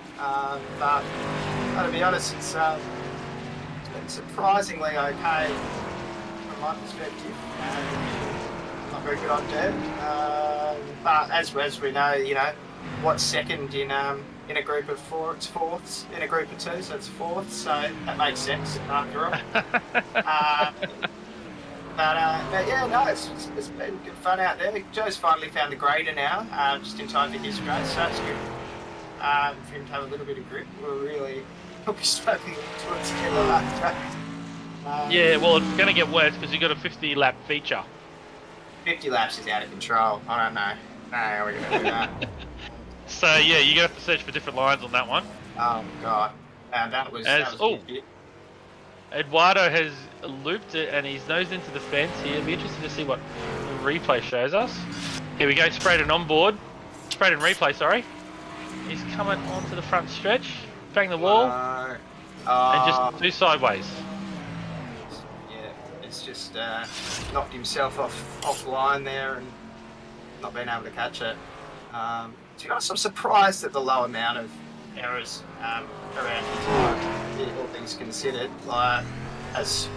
to be honest, it's been surprisingly okay from my perspective. Not very good on dirt, but as we know, what's second in a group of four, it's fourths. In a group of two, so it's fourths. So that makes sense after all. But yeah, no, it's been good fun out there. Joe's finally found the grader now, just in time for his race, so that's good. For him to have a little bit of grip, we'll be struggling towards the end of that track. Yeah, well, it's going to get worse because you've got a 50-lap feature. 50 laps is out of control. I don't know. No, how are we going to do that? So, yeah, you're going to have to search for different lines on that one. Oh, God. That was a good bit. Eduardo has looped it and he's nosed into the fence here. It'll be interesting to see what the replay shows us. Here we go, Sprayton on board. Sprayton replay, sorry. He's coming onto the front stretch, bang the wall, and just do sideways. Yeah, it's just knocked himself offline there and not been able to catch it. To be honest, I'm surprised at the low amount of errors around his bike, all things considered. As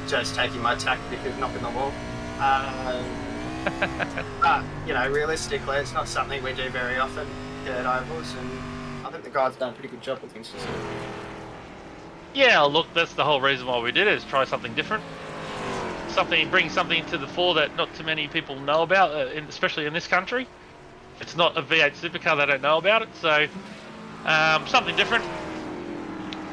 Joe's taking my tactic of knocking the wall. But, realistically, it's not something we do very often at ovals, and I think the guys done a pretty good job with things. Yeah, look, that's the whole reason why we did it, is try something different. Bring something to the fore that not too many people know about, especially in this country. It's not a V8 supercar, they don't know about it, so something different.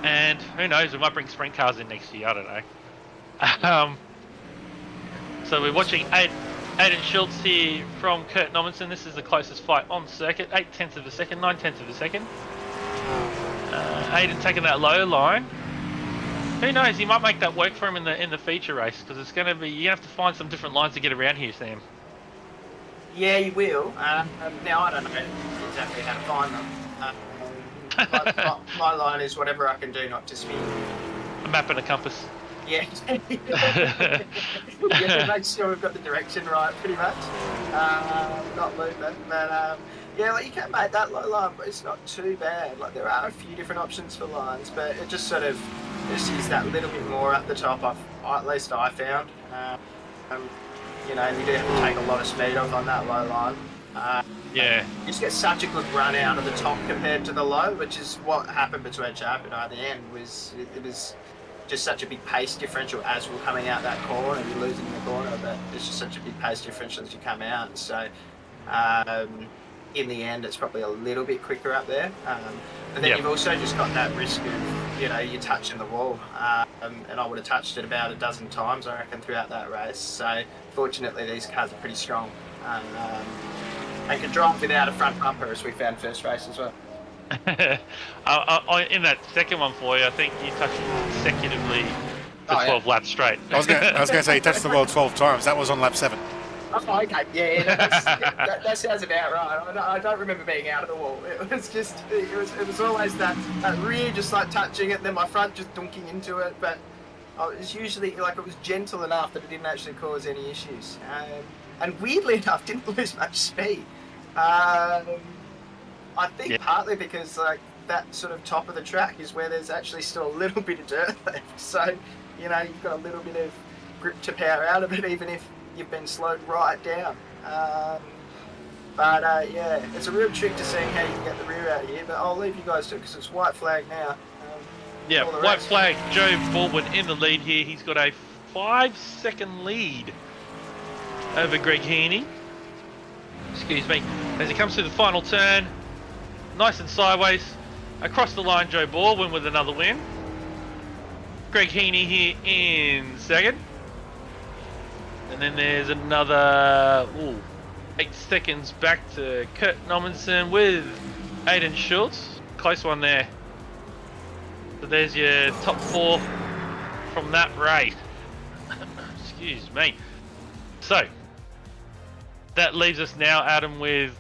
And who knows, we might bring sprint cars in next year, I don't know. So we're watching Aiden Schultz here from Kurt Nommensen. This is the closest fight on circuit, 8/10 of a second, 9/10 of a second. Aiden taking that low line. Who knows, he might make that work for him in the feature race, because it's going to be, you're going to have to find some different lines to get around here, Sam. Yeah, you will. Now, I don't know exactly how to find them. My line is whatever I can do not to spin. A map and a compass. Yeah. Make sure we've got the direction right, pretty much. Not looping, but yeah, you can make that low line, but it's not too bad. There are a few different options for lines, but it just sort of is that little bit more at the top. At least I found. You do have to take a lot of speed off on that low line. Yeah. You just get such a good run out of the top compared to the low, which is what happened between Chap and I at the end. It was just such a big pace differential as we're coming out that corner. You're losing in the corner, but it's just such a big pace differential as you come out. So in the end, it's probably a little bit quicker up there. But then you've also just got that risk of, you're touching the wall. And I would have touched it about a dozen times, I reckon, throughout that race. So fortunately, these cars are pretty strong. They can drive without a front bumper, as we found first race as well. In that second one for you, I think you touched consecutively for 12 laps straight. I was going to say you touched the wall 12 times. That was on lap 7. Oh, okay. Yeah, that sounds about right. I don't remember being out of the wall. It was always that rear just touching it, and then my front just dunking into it. But it was usually it was gentle enough that it didn't actually cause any issues. And weirdly enough, didn't lose much speed. I think partly because that sort of top of the track is where there's actually still a little bit of dirt left. So you've got a little bit of grip to power out of it, even if you've been slowed right down. But yeah, it's a real trick to seeing how you can get the rear out of here. But I'll leave you guys to it because it's white flag now. Yeah, white flag. Joe Baldwin in the lead here. He's got a 5-second lead over Greg Heaney. Excuse me. As he comes through the final turn, nice and sideways. Across the line, Joe Baldwin with another win. Greg Heaney here in second. And then there's another 8 seconds back to Kurt Nommensen with Aiden Schultz. Close one there. So there's your top 4 from that race. Excuse me. So, that leaves us now, Adam, with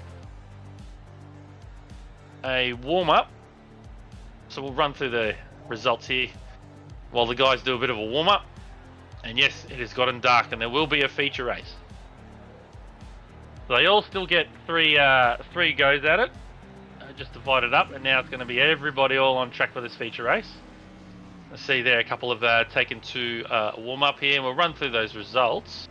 a warm-up. So we'll run through the results here while the guys do a bit of a warm-up. And yes, it has gotten dark and there will be a feature race. So they all still get three goes at it. just divided up, and now it's going to be everybody all on track for this feature race. I see there a couple have taken to warm up here, and we'll run through those results.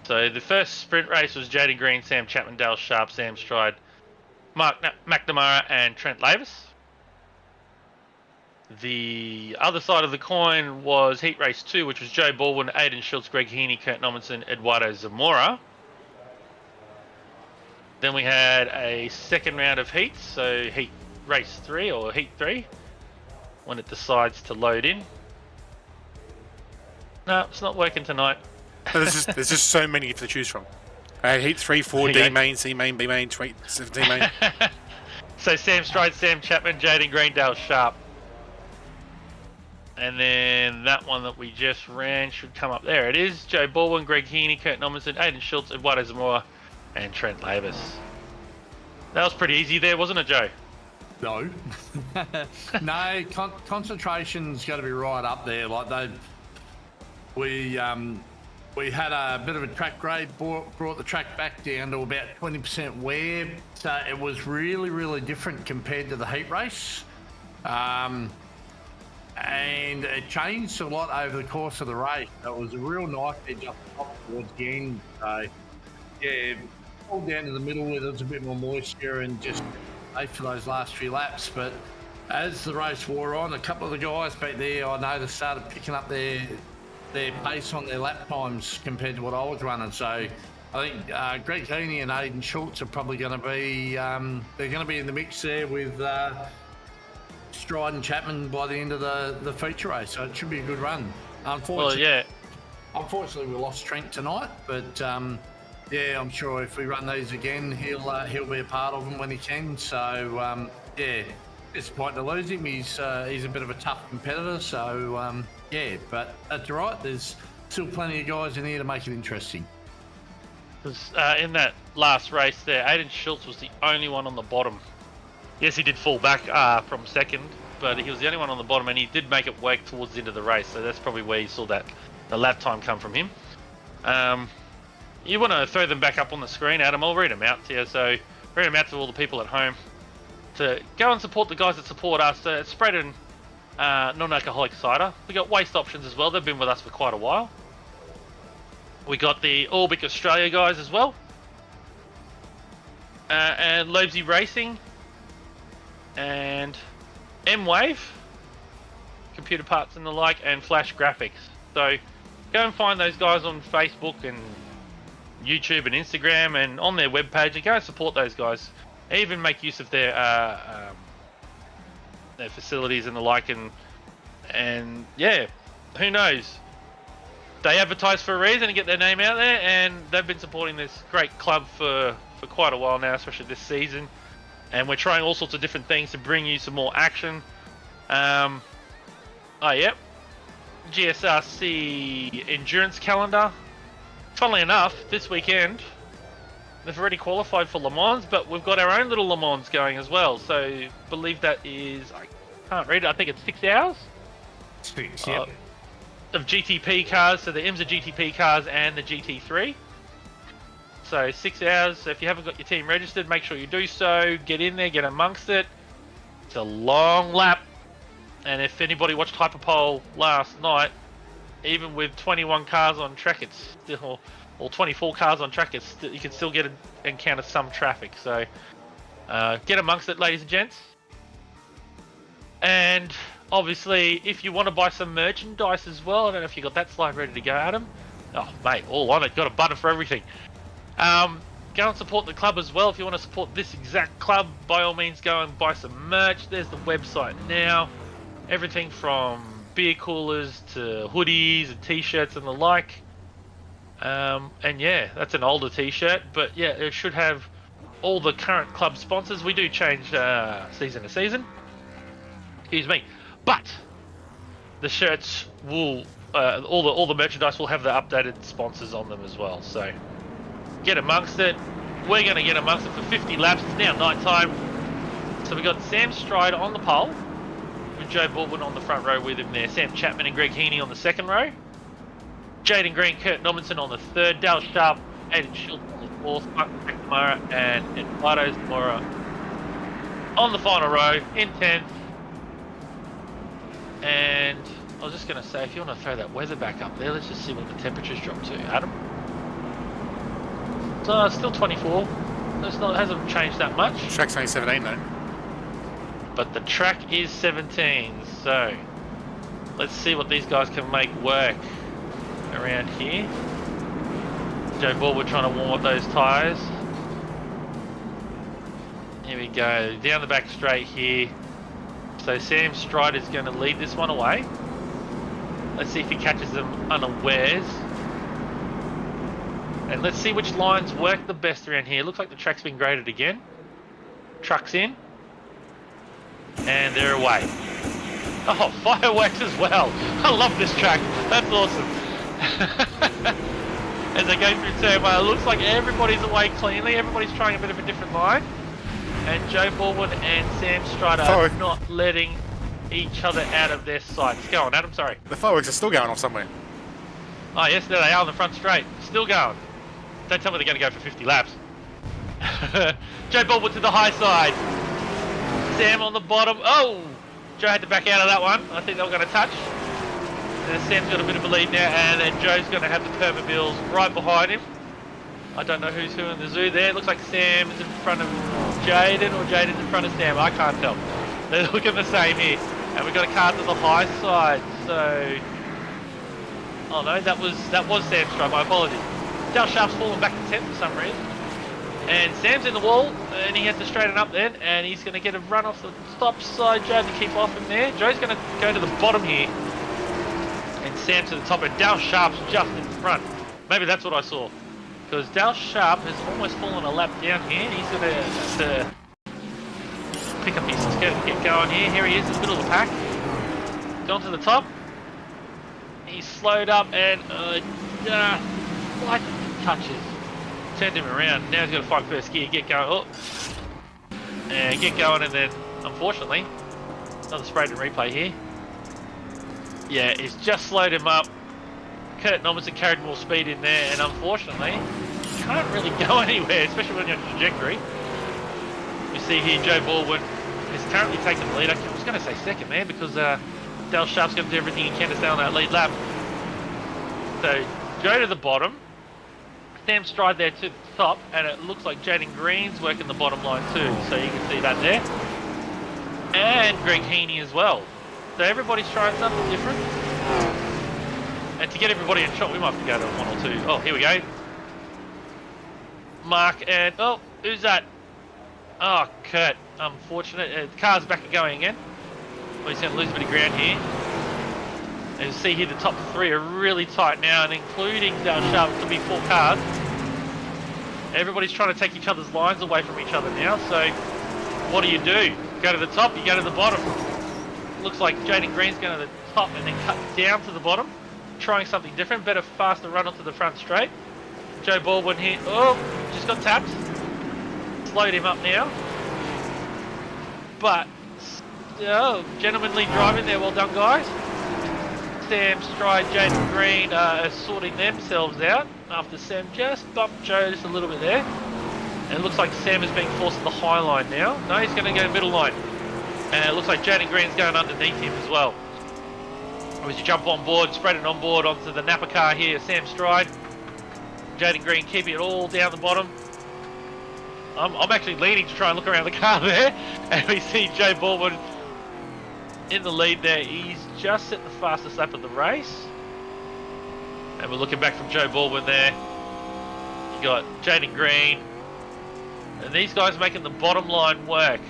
So the first sprint race was Jaden Green, Sam Chapman, Dale Sharp, Sam Stride, Mark McNamara, and Trent Lavis. The other side of the coin was Heat Race 2, which was Joe Baldwin, Aidan Schultz, Greg Heaney, Kurt Nommensen, Eduardo Zamora. Then we had a second round of heats, so Heat Race 3 or Heat 3, when it decides to load in. No, it's not working tonight. There's just so many to choose from. Heat 3, 4, D main, C main, B main, 17 main. So Sam Stride, Sam Chapman, Jaden Green, Dale Sharp. And then that one that we just ran should come up. There it is. Joe Baldwin, Greg Heaney, Kurt Nommensen, Aidan Schultz, Eduardo Zamora, and Trent Lavis. That was pretty easy there, wasn't it, Joe? No. No, concentration's got to be right up there. Like we had a bit of a track grade, brought the track back down to about 20% wear. So it was really, really different compared to the heat race. And it changed a lot over the course of the race. It was a real knife edge up top towards the end. So, yeah, all down to the middle where there was a bit more moisture and just safe for those last few laps. But as the race wore on, a couple of the guys back there, I know they started picking up their pace on their lap times compared to what I was running. So I think Greg Heaney and Aidan Schultz are probably going to be they're going to be in the mix there with Stride and Chapman by the end of the feature race. So it should be a good run. Unfortunately, Unfortunately, we lost Trent tonight, but yeah, I'm sure if we run these again, he'll be a part of them when he can. So yeah, disappointing to lose him. He's a bit of a tough competitor. So yeah, but that's all right. There's still plenty of guys in here to make it interesting. Because in that last race there, Aidan Schultz was the only one on the bottom. Yes, he did fall back from second, but he was the only one on the bottom, and he did make it work towards the end of the race. So that's probably where you saw the lap time come from him. You want to throw them back up on the screen, Adam? I'll read them out to you. So read them out to all the people at home to go and support the guys that support us. It's Spread and non-alcoholic cider. We got Waste Options as well. They've been with us for quite a while. We got the Orbic Australia guys as well, and Lobesy Racing, and M-Wave, computer parts and the like, and Flash Graphics. So go and find those guys on Facebook and YouTube and Instagram and on their webpage, and go and support those guys. Even make use of their facilities and the like, and yeah, who knows? They advertise for a reason and get their name out there, and they've been supporting this great club for quite a while now, especially this season. And we're trying all sorts of different things to bring you some more action. Oh, yep. GSRC endurance calendar. Funnily enough, this weekend, they've already qualified for Le Mans, but we've got our own little Le Mans going as well. So I believe that is, I can't read it, I think it's 6 hours. 6, yep. Of GTP cars, so the IMSA GTP cars and the GT3. So 6 hours. So if you haven't got your team registered, make sure you do so. Get in there, get amongst it. It's a long lap. And if anybody watched Hyperpole last night, even with 21 cars on track, it's still, or 24 cars on track, it's still, you can still encounter some traffic. So get amongst it, ladies and gents. And obviously, if you want to buy some merchandise as well, I don't know if you got that slide ready to go, Adam. Oh, mate, all on it. Got a button for everything. Go and support the club as well. If you want to support this exact club, by all means, go and buy some merch. There's the website now. Everything from beer coolers to hoodies and t-shirts and the like. And yeah, that's an older t-shirt, but yeah, it should have all the current club sponsors. We do change season to season. Excuse me. But the shirts will, all the merchandise will have the updated sponsors on them as well. So get amongst it. We're going to get amongst it for 50 laps. It's now night time. So we've got Sam Stride on the pole with Joe Baldwin on the front row with him there. Sam Chapman and Greg Heaney on the second row. Jaden Green, Kurt Nommensen on the third. Dale Sharp, Aidan Schultz on the fourth, McNamara and Eduardo Zamora on the final row in 10th. And I was just going to say, if you want to throw that weather back up there, let's just see what the temperatures drop to, Adam. So it's still 24. It hasn't changed that much. Track's only 17 though. But the track is 17, so let's see what these guys can make work around here. Joe Baldwin trying to warm up those tyres. Here we go, down the back straight here. So Sam Strider's going to lead this one away. Let's see if he catches them unawares. And let's see which lines work the best around here. Looks like the track's been graded again. Truck's in. And they're away. Oh, fireworks as well. I love this track. That's awesome. As they go through turn one, it looks like everybody's away cleanly. Everybody's trying a bit of a different line. And Joe Baldwin and Sam Strider are not letting each other out of their sights. Go on, Adam, sorry. The fireworks are still going off somewhere. Oh, yes, there they are on the front straight. Still going. Don't tell me they're going to go for 50 laps. Joe Baldwin to the high side. Sam on the bottom. Oh! Joe had to back out of that one. I think they were going to touch. And Sam's got a bit of a lead now, and then Joe's going to have the Permobiles right behind him. I don't know who's who in the zoo there. It looks like Sam's in front of Jaden, or Jaden's in front of Sam. I can't tell. They're looking the same here. And we've got a car to the high side, so... Oh no, that was Sam's strike, my apologies. Dale Sharp's fallen back to 10th for some reason. And Sam's in the wall, and he has to straighten up then, and he's going to get a run off the top side. Joe to keep off him there. Joe's going to go to the bottom here. And Sam to the top, and Dale Sharp's just in front. Maybe that's what I saw. Because Dale Sharp has almost fallen a lap down here. He's going to have to pick up his skirt and get going here. Here he is in the middle of the pack. Gone to the top. He's slowed up and slight touches. Turned him around. Now he's got to find first gear, get going. Oh. And get going, and then, unfortunately, another sprayed and replay here. Yeah, he's just slowed him up. Kurt Nomerson carried more speed in there, and unfortunately, can't really go anywhere, especially when you're on trajectory. You see here, Joe Baldwin is currently taking the lead. I was going to say second there, because Dale Sharp's going to do everything he can to stay on that lead lap. So, Joe to the bottom. Sam Stride there to the top, and it looks like Jaden Green's working the bottom line too, so you can see that there. And Greg Heaney as well. So everybody's trying something different. And to get everybody in shot, we might have to go to one or two. Oh, here we go. Mark and... Oh, who's that? Oh, Kurt. Unfortunate. The car's back and going again. Well, he's going to lose a bit of ground here. And you see here the top three are really tight now, and including Dale Sharp, it could be 4 cars. Everybody's trying to take each other's lines away from each other now, so what do? You go to the top, you go to the bottom. Looks like Jaden Green's going to the top and then cut down to the bottom. Trying something different, better faster run onto the front straight. Joe Baldwin here, oh, just got tapped. Slowed him up now. But, oh, gentlemanly driving there, well done guys. Sam Stride, Jaden Green are sorting themselves out after Sam just bumped Joe just a little bit there. And it looks like Sam is being forced to the high line now. No, he's going to go middle line. And it looks like Jaden Green's going underneath him as well. As you jump on board, spread it on board onto the Napa car here, Sam Stride. Jaden Green keeping it all down the bottom. I'm actually leaning to try and look around the car there. And we see Joe Baldwin in the lead there. He's just set the fastest lap of the race. And we're looking back from Joe Baldwin there. You got Jaden Green. And these guys making the bottom line work.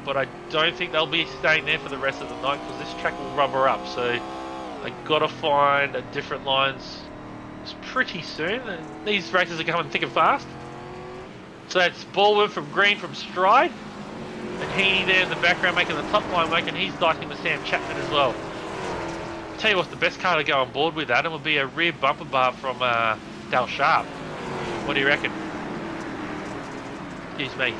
But I don't think they'll be staying there for the rest of the night because this track will rubber up. So I gotta find a different lines pretty soon. And these races are coming thick and fast. So that's Baldwin from Green from Stride. And Heaney there in the background making the top line work, and he's dicing with Sam Chapman as well. Tell you what, the best car to go on board with, Adam, would be a rear bumper bar from Dale Sharp. What do you reckon? Excuse me.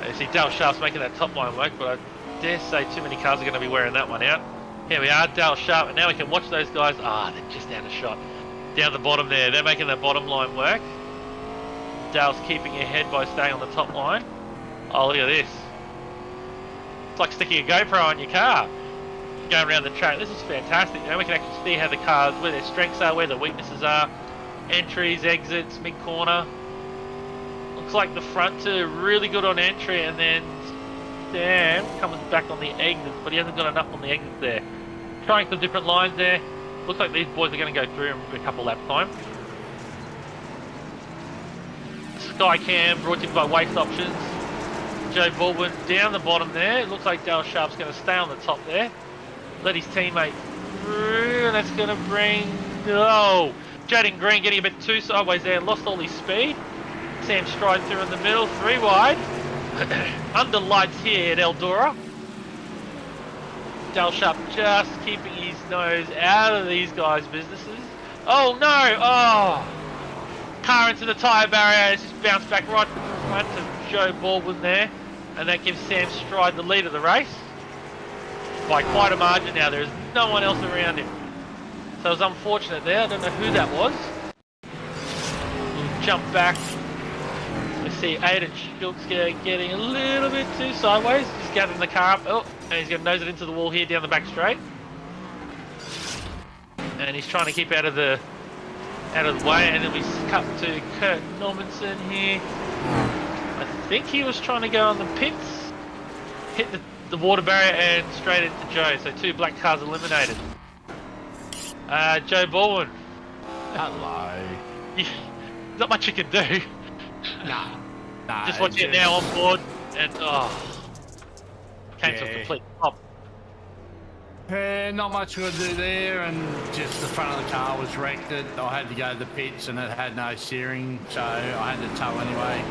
You see Dale Sharp's making that top line work, but I dare say too many cars are going to be wearing that one out. Here we are, Dale Sharp, and now we can watch those guys. Ah, they're just out of shot. Down the bottom there, they're making that bottom line work. Dale's keeping ahead by staying on the top line. Oh, look at this. It's like sticking a GoPro on your car. Going around the track. This is fantastic. Now we can actually see how the cars, where their strengths are, where the weaknesses are. Entries, exits, mid-corner. Looks like the front two are really good on entry, and then Sam comes back on the exits, but he hasn't got enough on the exits there. Trying some different lines there. Looks like these boys are going to go through in a couple laps time. Skycam brought to you by Waste Options. Joe Baldwin down the bottom there. It looks like Dale Sharp's going to stay on the top there. Let his teammate through, and that's going to bring... Oh! Jaden Green getting a bit too sideways there, lost all his speed. Sam Stride through in the middle, 3 wide. Under lights here at Eldora. Dale Sharp just keeping his nose out of these guys' businesses. Oh no! Oh! Car into the tyre barrier, it's just bounced back right in front of Joe Baldwin there. And that gives Sam Stride the lead of the race. By quite a margin now, there is no one else around him. So it was unfortunate there, I don't know who that was. We'll jump back. Let's see, Aiden Schultz getting a little bit too sideways. Just gathering the car up. Oh, and he's going to nose it into the wall here down the back straight. And he's trying to keep out of the way. And then we cut to Kurt Normanson here. I think he was trying to go on the pits. Hit the water barrier and straight into Joe. So 2 black cars eliminated. Joe Baldwin. Hello. Not much you can do. No. Just watching it now on board, and came to a complete stop. Not much we could do there, and just the front of the car was wrecked. I had to go to the pits, and it had no steering, so I had to tow anyway.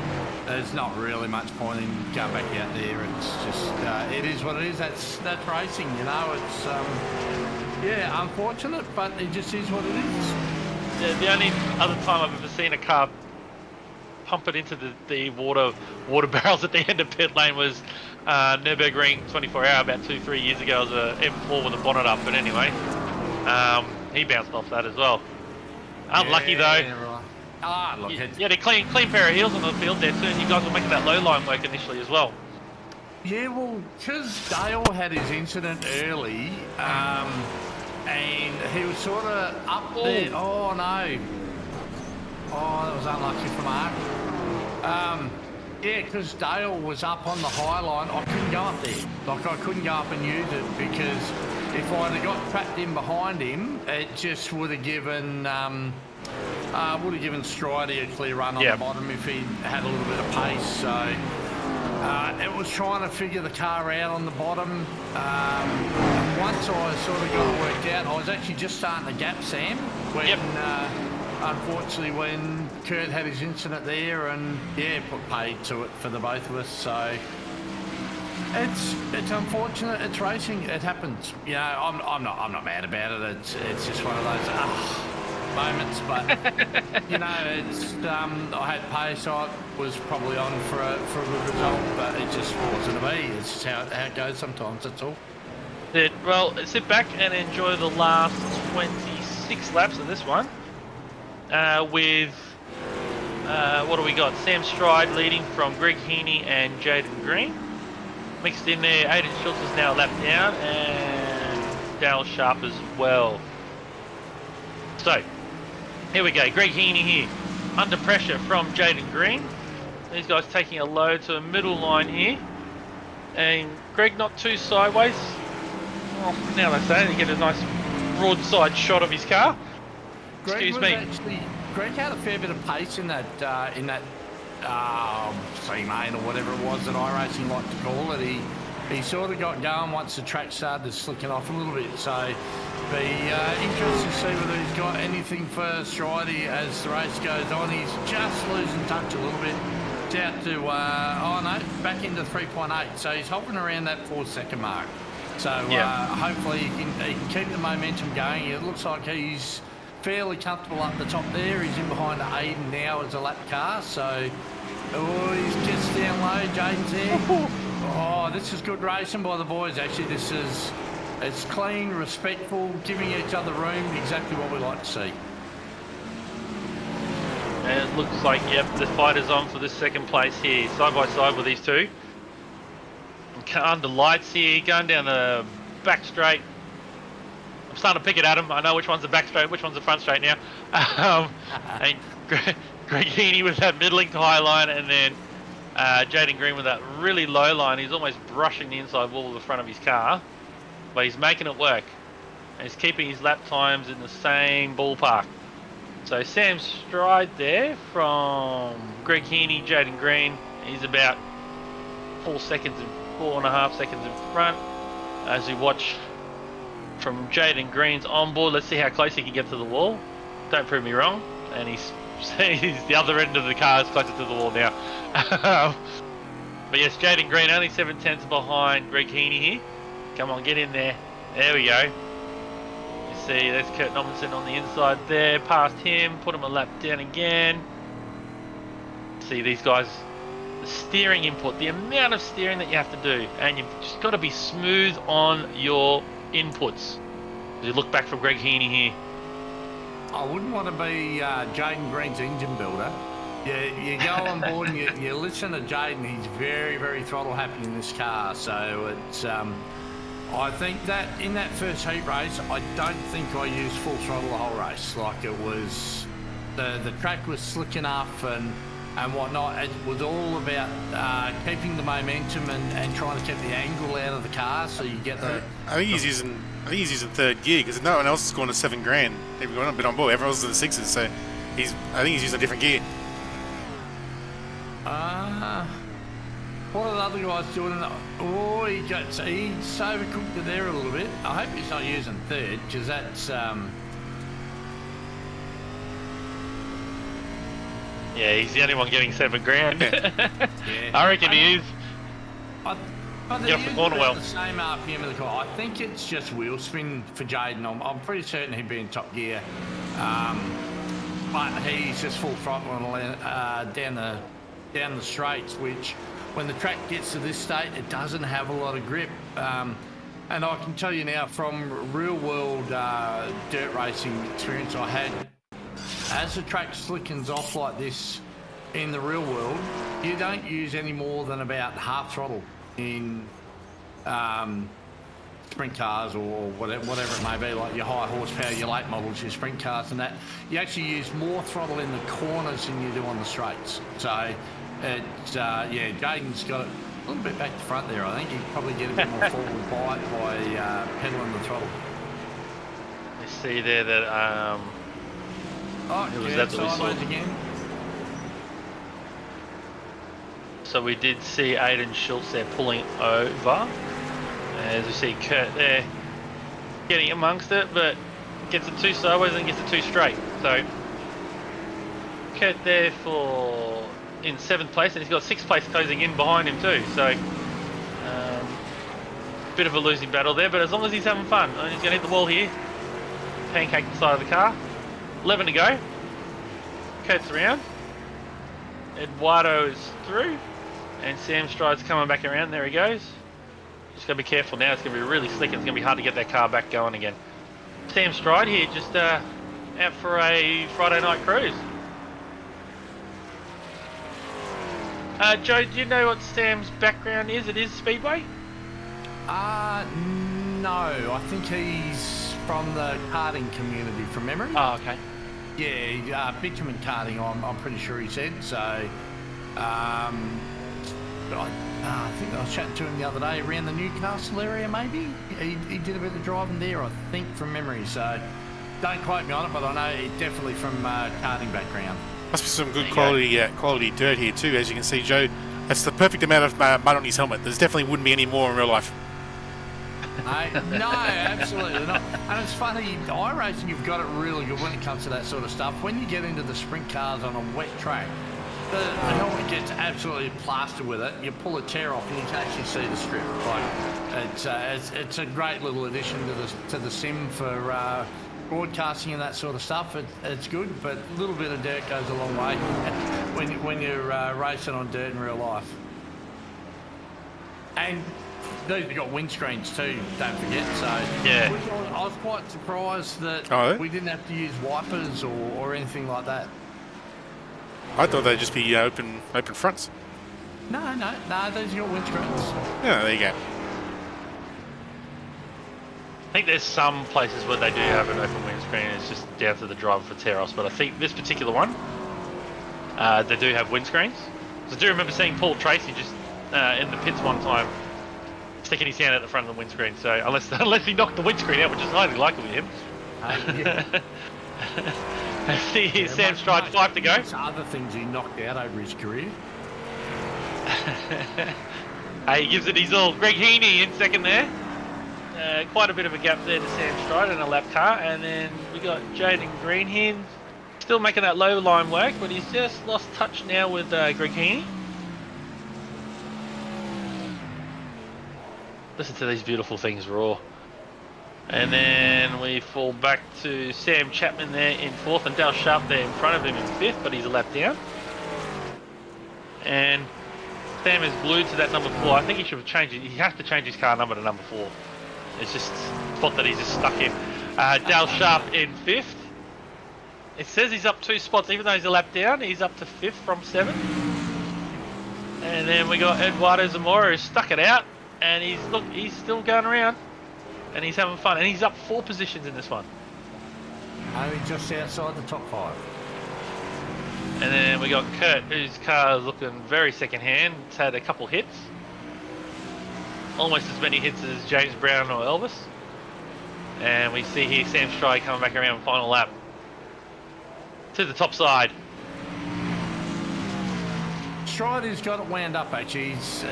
There's not really much point in going back out there. It's just it is what it is. That's racing, you know. It's yeah, unfortunate, but it just is what it is. Yeah, the only other time I've ever seen a car pump it into the water barrels at the end of pit lane was Nürburgring 24 Hour about 2-3 years ago. It was a M4 with a bonnet up, but anyway, he bounced off that as well. Unlucky though. Right. Ah, look, yeah, a clean pair of heels on the field there too, and you guys were making that low line work initially as well. Yeah, well, because Dale had his incident early, and he was sort of up there. Oh no. Oh, that was unlucky for Mark. Yeah, because Dale was up on the high line, I couldn't go up there. Like, I couldn't go up and use it, because if I'd have got trapped in behind him, it just would have given Stridey a clear run on the bottom if he had a little bit of pace. So it was trying to figure the car out on the bottom. Once I sort of got it worked out, I was actually just starting to gap Sam when, unfortunately, when Kurt had his incident there, and yeah, put paid to it for the both of us. So it's unfortunate. It's racing. It happens. You know, I'm not mad about it. It's just one of those moments. But you know, it's I had pace. I was probably on for a good result, but it just wasn't to be. It's just how it goes sometimes. That's all. Well, sit back and enjoy the last 26 laps of this one. With what do we got? Sam Stride leading from Greg Heaney and Jaden Green. Mixed in there, Aiden Schultz is now lapped down, and Dale Sharp as well. So, here we go. Greg Heaney here, under pressure from Jaden Green. These guys taking a load to a middle line here, and Greg not too sideways. Well, now they say, you get a nice broadside shot of his car. Excuse me. Greg had a fair bit of pace in that C-main or whatever it was that iRacing like to call it. He sort of got going once the track started slicking off a little bit. So be interesting to see whether he's got anything for Stridey as the race goes on. He's just losing touch a little bit. It's out to back into 3.8. So he's hovering around that 4-second mark. So hopefully he can keep the momentum going. It looks like he's fairly comfortable up the top there. He's in behind Aiden now as a lap car, so he's just down low. Jaden's there. Oh, this is good racing by the boys. Actually, it's clean, respectful, giving each other room. Exactly what we like to see. And it looks like, yep, the fight is on for this second place here, side by side with these two. Under lights here, going down the back straight. I'm starting to pick it at him. I know which one's the back straight, which one's the front straight now. And Greg Heaney with that middling high line, and then Jaden Green with that really low line. He's almost brushing the inside wall of the front of his car, but he's making it work. And he's keeping his lap times in the same ballpark. So Sam Stride there from Greg Heaney, Jaden Green. He's about 4.5 seconds in front. As we watch from Jaden Green's onboard, let's see how close he can get to the wall. Don't prove me wrong. And he's the other end of the car is closer to the wall now. But yes, Jaden Green only 7/10 behind Greg Heaney here. Come on, get in there. There we go. You see, there's Kurt Nommensen on the inside there. Past him, put him a lap down again. See these guys, the steering input, the amount of steering that you have to do, and you've just got to be smooth on your inputs. As you look back from Greg Heaney here. I wouldn't want to be Jaden Green's engine builder. You go on board and you listen to Jaden. He's very, very throttle happy in this car. So it's, I think that in that first heat race, I don't think I used full throttle the whole race. Like it was, the track was slick enough and whatnot. It was all about keeping the momentum and trying to keep the angle out of the car so you get the. I think he's using third gear because no one else is going to $7,000. They've got a bit on board. Everyone else is in the sixes, so I think he's using a different gear. What are the other guys doing? Oh, he's overcooked it there a little bit. I hope he's not using third because that's. Yeah, he's the only one getting $7,000. Yeah. I reckon he is. But Get off the corner well. The same RPM of the car. I think it's just wheel spin for Jaden. I'm pretty certain he'd be in top gear, but he's just full throttle down the straights. Which, when the track gets to this state, it doesn't have a lot of grip. And I can tell you now, from real world dirt racing experience I had, as the track slickens off like this in the real world, you don't use any more than about half throttle in sprint cars or whatever it may be, like your high horsepower, your late models, your sprint cars and that. You actually use more throttle in the corners than you do on the straights. So it's, yeah, Jaden's got it a little bit back to front there. I think he'd probably get a bit more forward bite by pedaling the throttle. You see there that it was absolutely again. So we did see Aiden Schultz there pulling over. As we see Kurt there getting amongst it, but gets it too sideways and gets it too straight. So Kurt there in 7th place, and he's got 6th place closing in behind him too. So bit of a losing battle there, but as long as he's having fun, and he's going to hit the wall here, pancake the side of the car. 11 to go. Kurt's around. Eduardo is through. And Sam Stride's coming back around. There he goes. Just got to be careful now. It's going to be really slick. It's going to be hard to get that car back going again. Sam Stride here, just out for a Friday night cruise. Joe, do you know what Sam's background is? It is Speedway? No. I think he's from the karting community from memory. Oh, okay. Yeah, bitumen karting, I'm pretty sure he said. So, I think I was chatting to him the other day around the Newcastle area, maybe. He did a bit of driving there, I think, from memory. So, don't quote me on it, but I know he's definitely from karting background. Must be some good quality dirt here too, as you can see, Joe. That's the perfect amount of mud on his helmet. There's definitely wouldn't be any more in real life. No, absolutely not. And it's funny, iRacing, you've got it really good when it comes to that sort of stuff. When you get into the sprint cars on a wet track, the helmet gets absolutely plastered with it. You pull a tear off and you can actually see the strip. Like it's a great little addition to the sim for broadcasting and that sort of stuff. It's good, but a little bit of dirt goes a long way when you're racing on dirt in real life. And these have got windscreens too, don't forget. So yeah, I was quite surprised that we didn't have to use wipers or anything like that. I thought they'd just be open fronts. No, these are windscreens. Yeah, there you go. I think there's some places where they do have an open windscreen. It's just down to the driver for tear-offs. But I think this particular one, they do have windscreens. So I do remember seeing Paul Tracy just in the pits one time sticking his hand at the front of the windscreen. So unless he knocked the windscreen out, which is highly likely with him. See, Sam Stride 5 to go. There's other things he knocked out over his career. He gives it his all. Greg Heaney in second there. Quite a bit of a gap there to Sam Stride in a lap car. And then we got Jaden Green here. Still making that low line work, but he's just lost touch now with Greg Heaney. Listen to these beautiful things roar. And then we fall back to Sam Chapman there in fourth and Dale Sharp there in front of him in fifth, but he's a lap down. And Sam is glued to that number 4. I think he should have changed it. He has to change his car number to number 4. It's just a spot that he's just stuck in. Dale Sharp in fifth. It says he's up 2 spots, even though he's a lap down. He's up to 5th from 7th. And then we got Eduardo Zamora who's stuck it out. And he's still going around. And he's having fun. And he's up 4 positions in this one. Only just outside the top 5. And then we got Kurt, whose car is looking very second-hand. It's had a couple hits. Almost as many hits as James Brown or Elvis. And we see here Sam Stride coming back around final lap. To the top side. Strider's got it wound up actually. He's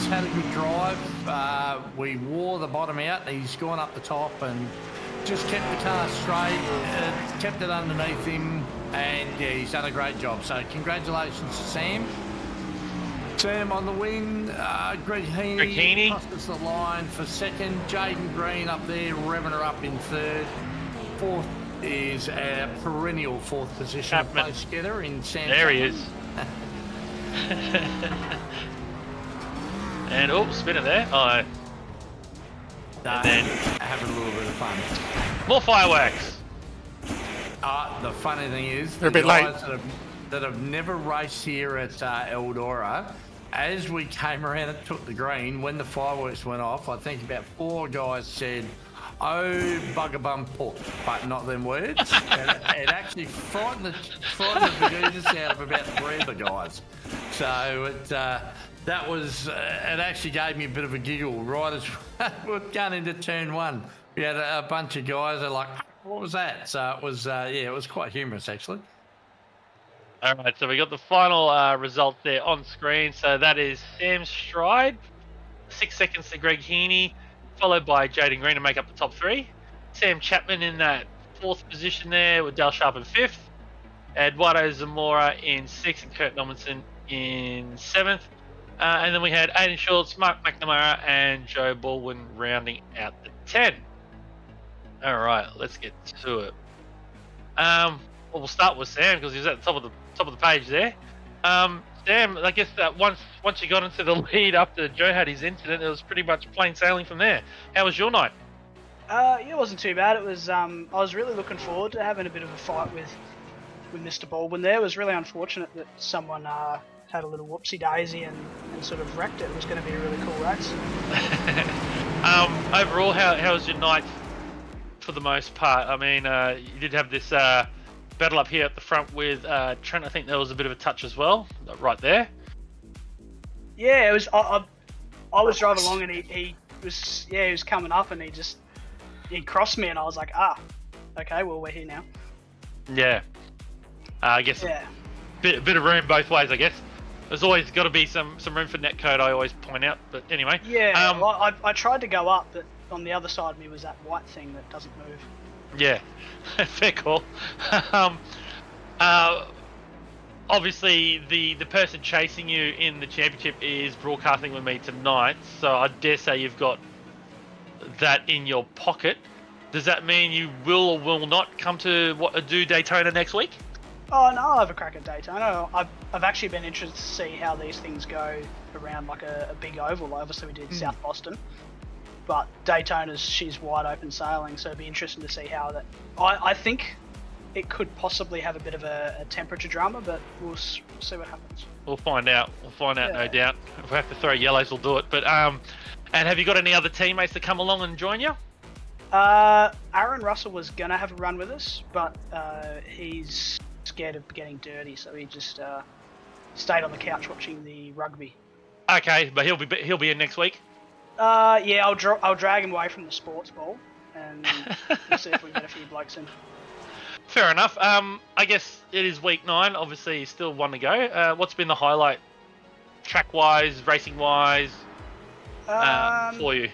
had a good drive. We wore the bottom out. He's gone up the top and just kept the car straight, kept it underneath him, and yeah, he's done a great job. So congratulations to Sam. Sam on the win. Greg Heaney crosses the line for second. Jaden Green up there, revving her up in third. Fourth is a perennial 4th position. Chapman. Close together in Sam. There Chapman. he is. And spinner there. And then having a little bit of fun. more fireworks. The funny thing is, They're a the bit late. guys that have never raced here at Eldora, as we came around and took the green, when the fireworks went off, I think about 4 guys said, "Oh, bugger bum pull," but not them words. And it actually frightened the bejesus out of about 3 of the guys. So that was, it actually gave me a bit of a giggle right as we're going into turn 1. We had a bunch of guys that are like, "What was that?" So it was, it was quite humorous actually. All right, so we got the final result there on screen. So that is Sam Stride, 6 seconds to Greg Heaney, followed by Jaden Green to make up the top 3. Sam Chapman in that 4th position there with Dale Sharp in 5th. Eduardo Zamora in 6th and Kurt Normanson in 7th. And then we had Aiden Schultz, Mark McNamara and Joe Baldwin rounding out the 10. All right, let's get to it. Well, we'll start with Sam because he's at the top of the page there. Sam, I guess that once you got into the lead after Joe had his incident, it was pretty much plain sailing from there. How was your night? It wasn't too bad. It was. I was really looking forward to having a bit of a fight with Mr. Baldwin there. It was really unfortunate that someone had a little whoopsie daisy and sort of wrecked it. It was going to be a really cool race. Overall, how was your night for the most part? I mean, you did have this battle up here at the front with Trent. I think there was a bit of a touch as well, right there. Yeah, it was. I was driving along and he was coming up and he crossed me and I was like, okay, well we're here now. Yeah, I guess a bit of room both ways. I guess there's always got to be some room for netcode. I always point out, but anyway. Yeah, I tried to go up, but on the other side of me was that white thing that doesn't move. Yeah, fair call. Obviously, the person chasing you in the championship is broadcasting with me tonight, so I dare say you've got that in your pocket. Does that mean you will or will not come to do Daytona next week? Oh no, I'll have a crack at Daytona. I've actually been interested to see how these things go around like a big oval. Obviously, we did South Boston. But Daytona's, she's wide open sailing, so it'd be interesting to see how that. I think it could possibly have a bit of a temperature drama, but we'll see what happens. We'll find out. No Yeah. doubt. If we have to throw yellows, we'll do it. But and have you got any other teammates to come along and join you? Aaron Russell was gonna have a run with us, but he's scared of getting dirty, so he just stayed on the couch watching the rugby. Okay, but he'll be in next week. Yeah, I'll drag him away from the sports ball, and we'll see if we can get a few blokes in. Fair enough. I guess it is week 9. Obviously, still one to go. What's been the highlight, track-wise, racing-wise, for you?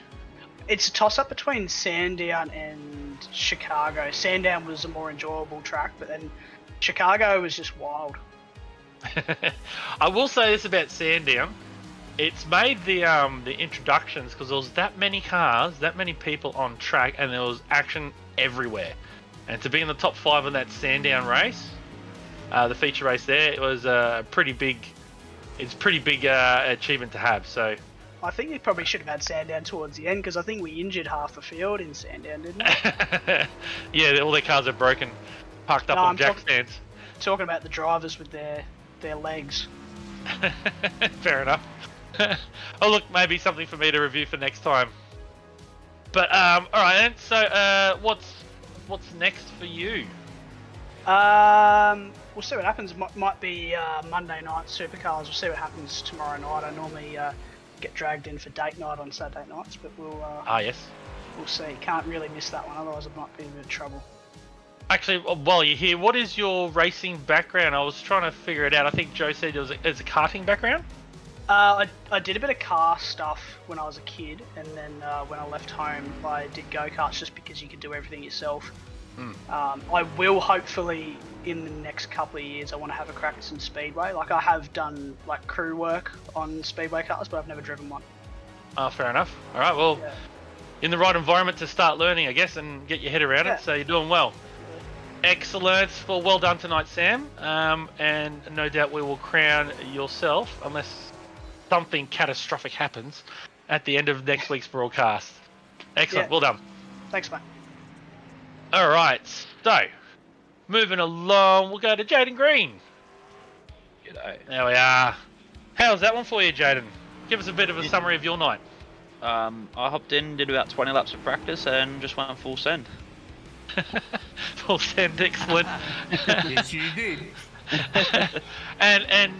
It's a toss-up between Sandown and Chicago. Sandown was a more enjoyable track, but then Chicago was just wild. I will say this about Sandown. It's made the introductions, because there was that many cars, that many people on track, and there was action everywhere. And to be in the top 5 in that Sandown race, the feature race there, it was a pretty big achievement to have. So I think we probably should have had Sandown towards the end, because I think we injured half the field in Sandown, didn't we? yeah, all their cars are broken, parked up on jack stands. Talking about the drivers with their legs. Fair enough. Oh look, maybe something for me to review for next time. But all right then. So what's next for you? We'll see what happens. Might be Monday night supercars. We'll see what happens tomorrow night. I normally get dragged in for date night on Saturday nights, but we'll yes. We'll see. Can't really miss that one, otherwise I might be in a bit of trouble. Actually, while you're here, what is your racing background? I was trying to figure it out. I think Joe said it was a karting background. I did a bit of car stuff when I was a kid, and then when I left home, I did go-karts just because you could do everything yourself. I will hopefully, in the next couple of years, I want to have a crack at some Speedway. Like, I have done like crew work on Speedway cars, but I've never driven one. Fair enough. All right, well, in the right environment to start learning, I guess, and get your head around it, so you're doing well. Excellent. Well, well done tonight, Sam. And no doubt we will crown yourself, unless something catastrophic happens, at the end of next week's broadcast. Excellent. Yeah. Well done. Thanks, mate. All right. So, moving along, we'll go to Jaden Green. G'day. There we are. How's that one for you, Jaden? Give us a bit of a summary of your night. I hopped in, did about 20 laps of practice, and just went full send. Full send, excellent. Yes, you did. and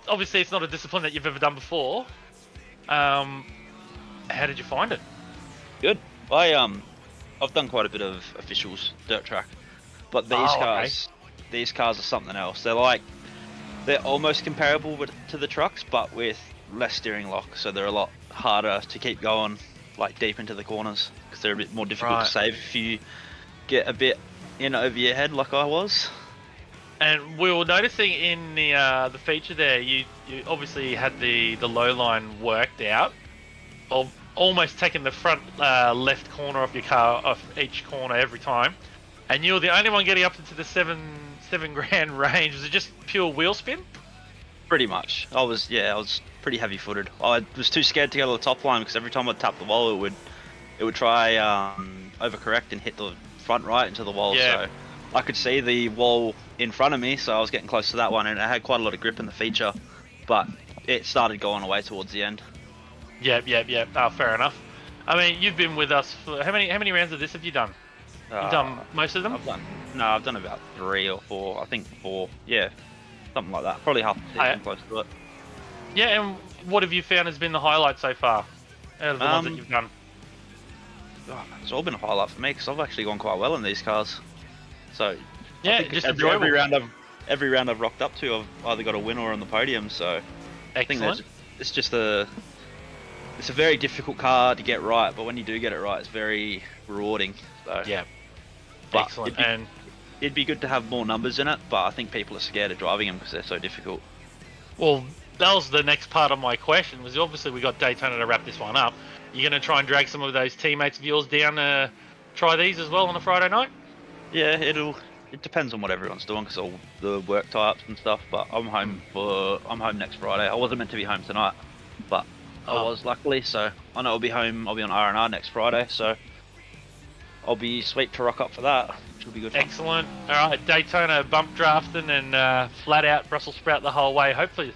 obviously it's not a discipline that you've ever done before. How did you find it? Good. I've done quite a bit of officials dirt track, but these cars are something else. They're almost comparable to the trucks, but with less steering lock, so they're a lot harder to keep going, like deep into the corners, because they're a bit more difficult to save if you get a bit in over your head, like I was. And we were noticing in the feature there, you obviously had the low line worked out, of almost taking the front left corner of your car off each corner every time, and you were the only one getting up into the seven grand range. Was it just pure wheel spin? Pretty much. I was pretty heavy footed. I was too scared to go to the top line, because every time I'd tap the wall, it would try overcorrect and hit the front right into the wall. Yeah. So I could see the wall in front of me, so I was getting close to that one, and it had quite a lot of grip in the feature, but it started going away towards the end. Yep. Oh, fair enough. I mean, you've been with us for how many rounds of this have you done? You've done most of them? I've done about 3 or 4. I think 4. Yeah, something like that. Probably half the season, close to it. Yeah, and what have you found has been the highlight so far out of the ones that you've done? It's all been a highlight for me, because I've actually gone quite well in these cars. So yeah, I think just every round I've rocked up to, I've either got a win or on the podium. So I think it's a very difficult car to get right, but when you do get it right, it's very rewarding. So yeah, but excellent. It'd be good to have more numbers in it, but I think people are scared of driving them because they're so difficult. Well, that was the next part of my question. Was obviously we got Daytona to wrap this one up. You're going to try and drag some of those teammates of yours down to try these as well on a Friday night? Yeah, it depends on what everyone's doing, because all the work tie-ups and stuff. But I'm home next Friday. I wasn't meant to be home tonight, but I was luckily. So I know I'll be home. I'll be on R&R next Friday. So I'll be sweet to rock up for that. which will be good fun. Excellent. All right, Daytona bump drafting and flat out Brussels sprout the whole way. Hopefully,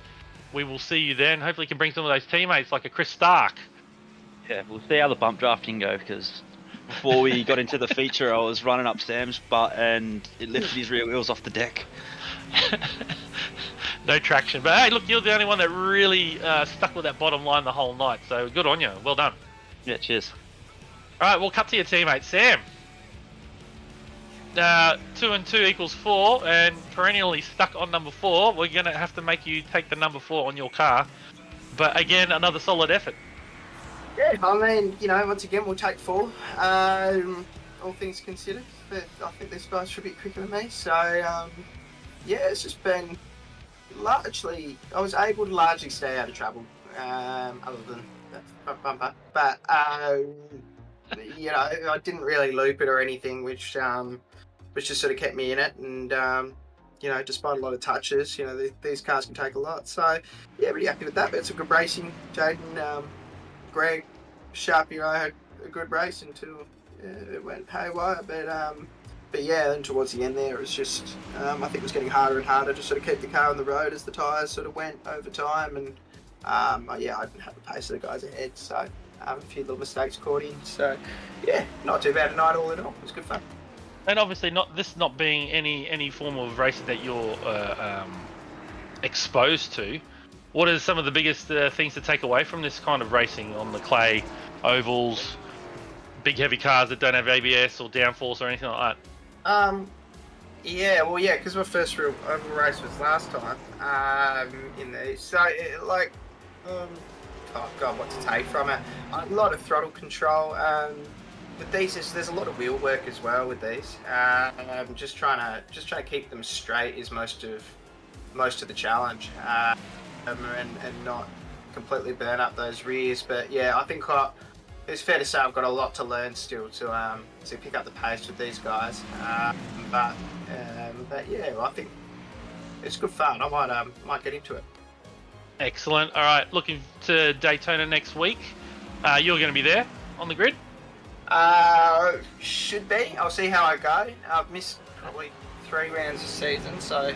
we will see you then. Hopefully, you can bring some of those teammates like a Chris Stark. Yeah, we'll see how the bump drafting go, because before we got into the feature, I was running up Sam's butt and it lifted his rear wheels off the deck. No traction. But hey, look, you're the only one that really stuck with that bottom line the whole night. So good on you. Well done. Yeah, cheers. All right, we'll cut to your teammate, Sam. 2 and 2 equals 4, and perennially stuck on number 4. We're going to have to make you take the number 4 on your car. But again, another solid effort. Yeah, I mean, once again, we'll take 4. All things considered, but I think these guys should be quicker than me. So, yeah, it's just been largely, I was able to largely stay out of trouble, other than that bumper. But, I didn't really loop it or anything, which just sort of kept me in it. And, despite a lot of touches, these cars can take a lot. So, yeah, really happy with that. But it's a good racing. Jaden, Greg, Sharp, had a good race until it went haywire. But yeah, then towards the end there, it was just, I think it was getting harder and harder to sort of keep the car on the road as the tyres sort of went over time. And yeah, I didn't have the pace of the guys ahead, so a few little mistakes caught in. So yeah, not too bad a night all in all. It was good fun. And obviously, not being any form of racing that you're exposed to, what are some of the biggest things to take away from this kind of racing on the clay, ovals, big heavy cars that don't have ABS or downforce or anything like that? Yeah, because my first real oval race was last time in these. So, oh God, what to take from it? A lot of throttle control. With these, there's a lot of wheel work as well with these. Just trying to keep them straight is most of the challenge, and not completely burn up those rears. But yeah, I think it's fair to say I've got a lot to learn still to pick up the pace with these guys. But yeah, I think it's good fun. I might get into it. Excellent. All right, looking to Daytona next week. You're going to be there on the grid? Should be. I'll see how I go. I've missed probably 3 rounds this season, so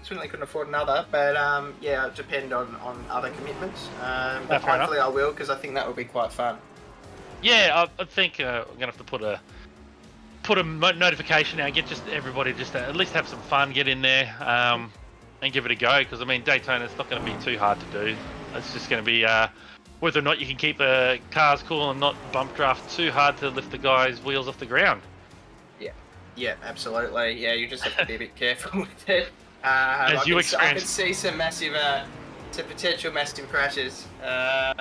certainly couldn't afford another. But yeah, it'll depend on other commitments. But hopefully I will, because I think that would be quite fun. Yeah, I think I'm going to have to put a notification out, get just everybody just to at least have some fun, get in there, and give it a go. Because I mean, Daytona's not going to be too hard to do. It's just going to be whether or not you can keep the cars cool and not bump draft too hard to lift the guys' wheels off the ground. Yeah, absolutely. Yeah, you just have to be a bit careful with it. I can see some potential massive crashes. I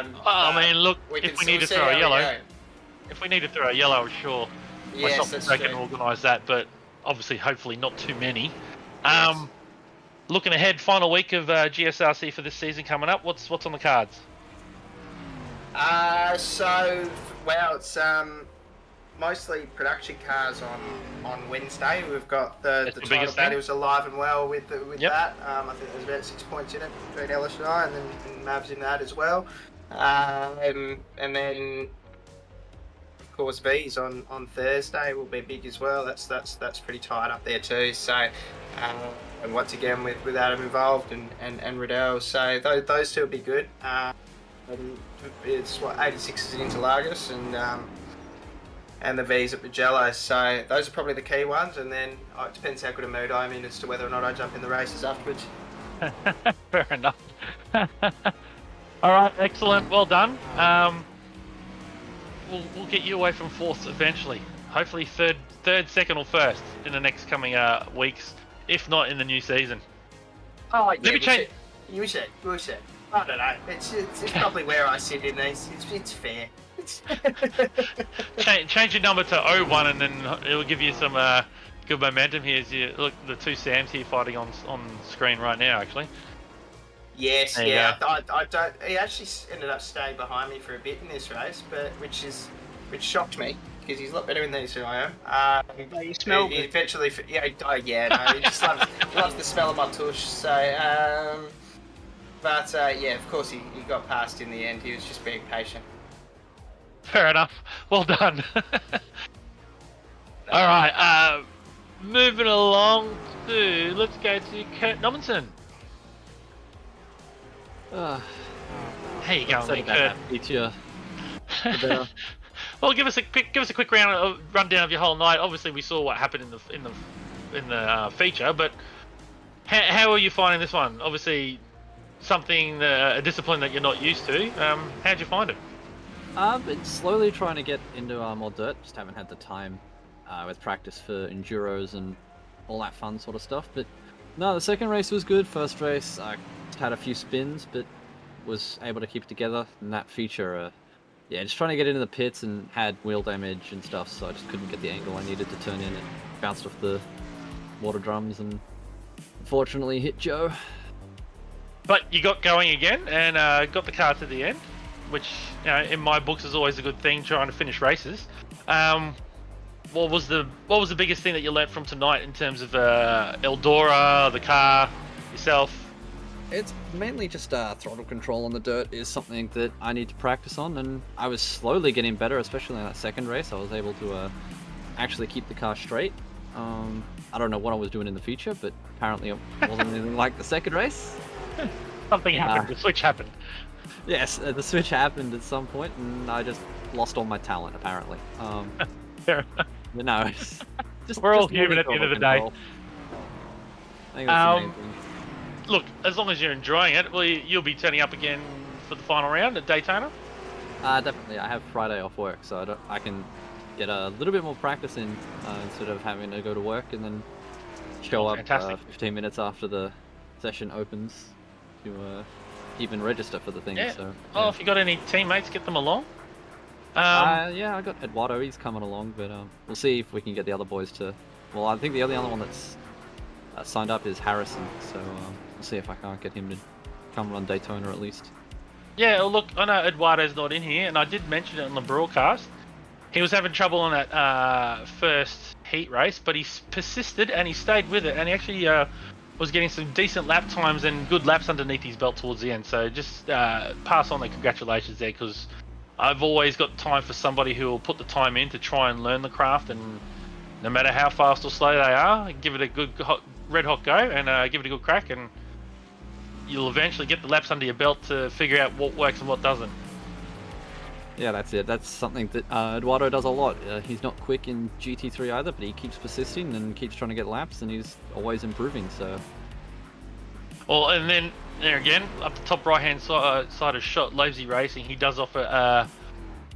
mean, look, if we need to throw a yellow, sure. Yes, myself I can organise that, but obviously, hopefully not too many. Yes. Looking ahead, final week of GSRC for this season coming up. What's on the cards? It's mostly production cars on Wednesday. We've got the title battles alive and well with that. I think there's about 6 points in it between Ellis and I, and then Mavs in that as well. And then of course V's on Thursday will be big as well. That's pretty tight up there too. So and once again with Adam involved and Riddell, so those two will be good. And it's 86 is in Interlagos and the V's at Magello, so those are probably the key ones. And then it depends how good a mood I'm in as to whether or not I jump in the races afterwards. Fair enough. All right, excellent, well done. We'll get you away from fourth eventually. Hopefully third, second, or first in the next coming weeks, if not in the new season. Oh, yeah, Let me change. We should. I don't know. It's probably where I sit in these. It's fair. Change your number to 01, and then it'll give you some good momentum here. As you look, the two Sams here fighting on screen right now, actually. Yes, yeah. I don't. He actually ended up staying behind me for a bit in this race, but which shocked me, because he's a lot better in these than I am. You smell he eventually, he just loves the smell of my tush. So, but yeah, of course he got past in the end. He was just being patient. Fair enough. Well done. All right. moving along to, let's go to Kurt Nommensen. How you going, there, Kurt? Easier. The better. Well, give us a quick rundown of your whole night. Obviously, we saw what happened in the feature, but how are you finding this one? Obviously, a discipline that you're not used to. How'd you find it? Been slowly trying to get into more dirt. Just haven't had the time with practice for enduros and all that fun sort of stuff. But no, the second race was good. First race, I had a few spins, but was able to keep it together. And that feature, yeah, just trying to get into the pits and had wheel damage and stuff, so I just couldn't get the angle I needed to turn in. It bounced off the water drums and unfortunately hit Joe. But you got going again and got the car to the end, which in my books is always a good thing, trying to finish races. What was the biggest thing that you learnt from tonight in terms of Eldora, the car, yourself? It's mainly just throttle control on the dirt is something that I need to practice on, and I was slowly getting better, especially in that second race. I was able to actually keep the car straight. I don't know what I was doing in the feature, but apparently it wasn't anything like the second race. Something happened, the switch happened. Yes, the switch happened at some point, and I just lost all my talent, apparently. Fair enough. But no, it's We're all human at the end of the day. I think that's the main thing. Look, as long as you're enjoying it, well, you'll be turning up again for the final round at Daytona? Definitely. I have Friday off work, so I can get a little bit more practice in instead of having to go to work and then show up 15 minutes after the session opens to even register for the thing. Yeah. So, Oh, if you got any teammates, get them along. yeah, I got Eduardo. He's coming along, but we'll see if we can get the other boys to. Well, I think the only other one that's signed up is Harrison, so we'll see if I can't get him to come run Daytona at least. Yeah, well, look, I know Eduardo's not in here, and I did mention it on the broadcast. He was having trouble on that first heat race, but he persisted and he stayed with it, and he actually was getting some decent lap times and good laps underneath his belt towards the end. So just pass on the congratulations there, because I've always got time for somebody who will put the time in to try and learn the craft, and no matter how fast or slow they are, give it a good red hot go and give it a good crack, and you'll eventually get the laps under your belt to figure out what works and what doesn't. Yeah, that's it. That's something that Eduardo does a lot. He's not quick in GT3 either, but he keeps persisting and keeps trying to get laps, and he's always improving. So. Well, and then there again, up the top right-hand side of Shot Lazy Racing, he does offer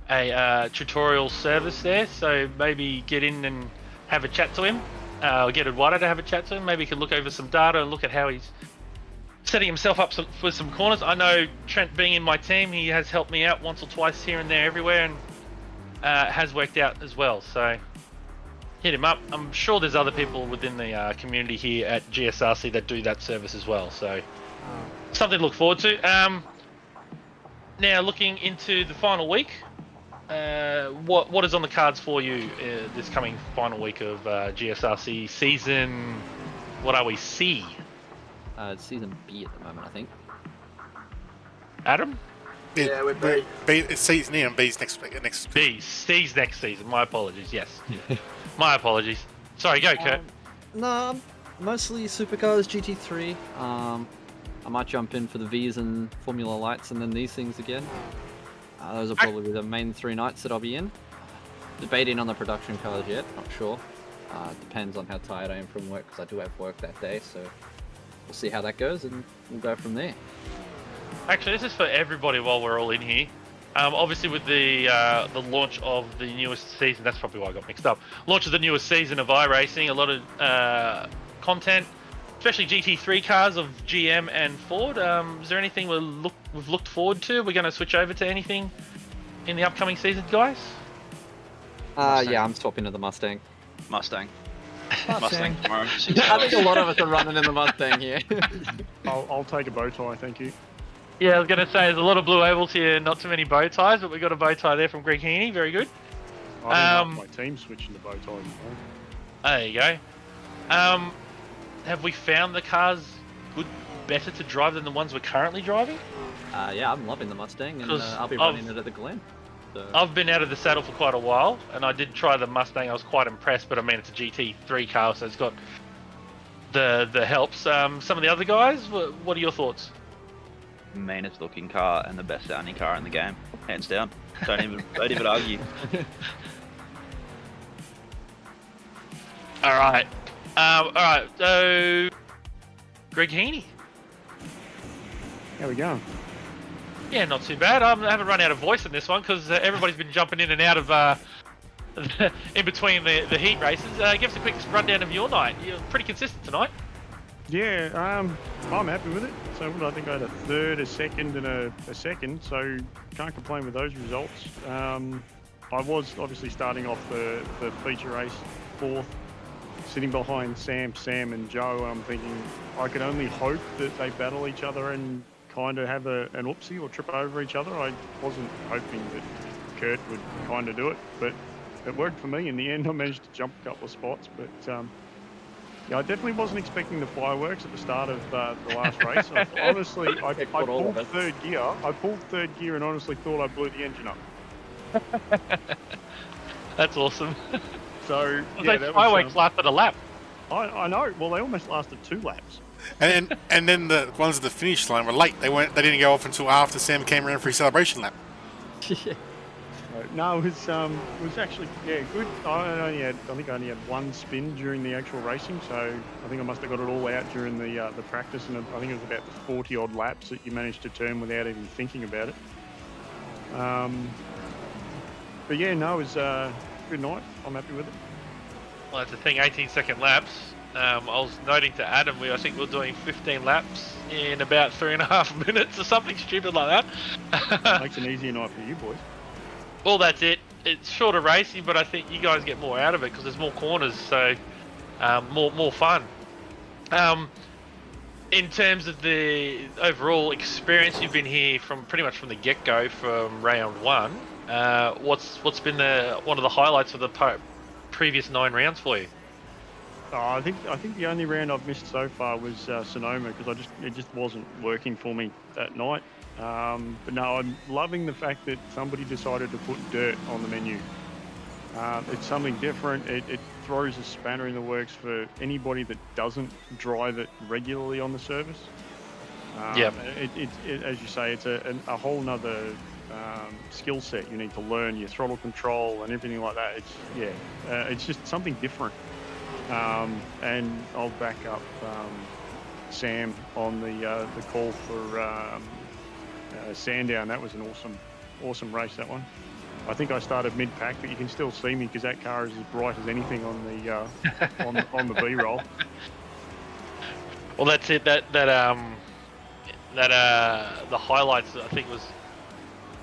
a tutorial service there. So maybe get in and have a chat to him. Or get Eduardo to have a chat to him. Maybe he can look over some data and look at how he's setting himself up for some corners. I know Trent being in my team, he has helped me out once or twice here and there everywhere, and has worked out as well. So hit him up. I'm sure there's other people within the community here at GSRC that do that service as well. So something to look forward to. Now looking into the final week, what is on the cards for you this coming final week of GSRC season? What are we, C? It's season B at the moment, I think. Adam? Yeah, we're B. It's season E and B's next. B. C's next season. My apologies. Yes. My apologies. Sorry, go, Kurt. No, mostly Supercars, GT3. I might jump in for the V's and Formula Lights and then these things again. Those are probably the main 3 nights that I'll be in. Debating on the production cars yet, not sure. Depends on how tired I am from work, because I do have work that day, so we'll see how that goes and we'll go from there. Actually, this is for everybody while we're all in here. Obviously with the launch of the newest season, that's probably why I got mixed up. Launch of the newest season of iRacing, a lot of content, especially GT3 cars of GM and Ford. Is there anything we've looked forward to? We're going to switch over to anything in the upcoming season, guys? Yeah, I'm swapping to the Mustang. Mustang. Mustang. Tomorrow. I think a lot of us are running in the Mustang here. I'll take a bow tie, thank you. Yeah, I was going to say there's a lot of blue ovals here, not too many bow ties, but we got a bow tie there from Greg Heaney. Very good. I think my team switching to bow ties. There you go. Have we found the cars better to drive than the ones we're currently driving? Yeah, I'm loving the Mustang, and I'll be running it at the Glen. So, I've been out of the saddle for quite a while, and I did try the Mustang. I was quite impressed, but I mean, it's a GT3 car, so it's got the helps. Some of the other guys, what are your thoughts? Meanest looking car and the best sounding car in the game, hands down. Don't even argue. All right. So Greg Heaney. How we going? Yeah, not too bad. I haven't run out of voice in this one because everybody's been jumping in and out of in between the heat races. Give us a quick rundown of your night. You're pretty consistent tonight. Yeah, I'm happy with it. So I think I had a third, a second, and a second. So can't complain with those results. I was obviously starting off the feature race fourth, sitting behind Sam, and Joe. I'm thinking I could only hope that they battle each other and kind of have an oopsie or trip over each other. I wasn't hoping that Kurt would kind of do it, but it worked for me. In the end, I managed to jump a couple of spots, but yeah, I definitely wasn't expecting the fireworks at the start of the last race. Honestly, I pulled third gear. I pulled third gear and honestly thought I blew the engine up. That's awesome. So yeah, those fireworks lasted a lap. I know. Well, they almost lasted 2 laps. And then the ones at the finish line were late. They didn't go off until after Sam came around for his celebration lap. No, it was actually good. I think I only had 1 spin during the actual racing, so I think I must have got it all out during the practice, and I think it was about the 40 odd laps that you managed to turn without even thinking about it. But yeah, no, it was a good night. I'm happy with it. Well, that's the thing. 18-second laps. I was noting to Adam, I think we're doing 15 laps in about 3.5 minutes or something stupid like that. Makes an easier night for you boys. Well, that's it. It's shorter racing, but I think you guys get more out of it because there's more corners, so more fun. In terms of the overall experience, you've been here from pretty much from the get-go from round 1. What's been one of the highlights of the previous 9 rounds for you? I think the only round I've missed so far was Sonoma because it just wasn't working for me that night. But no, I'm loving the fact that somebody decided to put dirt on the menu. It's something different. It throws a spanner in the works for anybody that doesn't drive it regularly on the surface. Yeah. As you say, it's a whole nother skill set you need to learn, your throttle control and everything like that. It's just something different. And I'll back up Sam on the call for Sandown. That was an awesome race, that one. I think I started mid-pack, but you can still see me because that car is as bright as anything on the on the B-roll. Well, that's it. The highlights, I think, was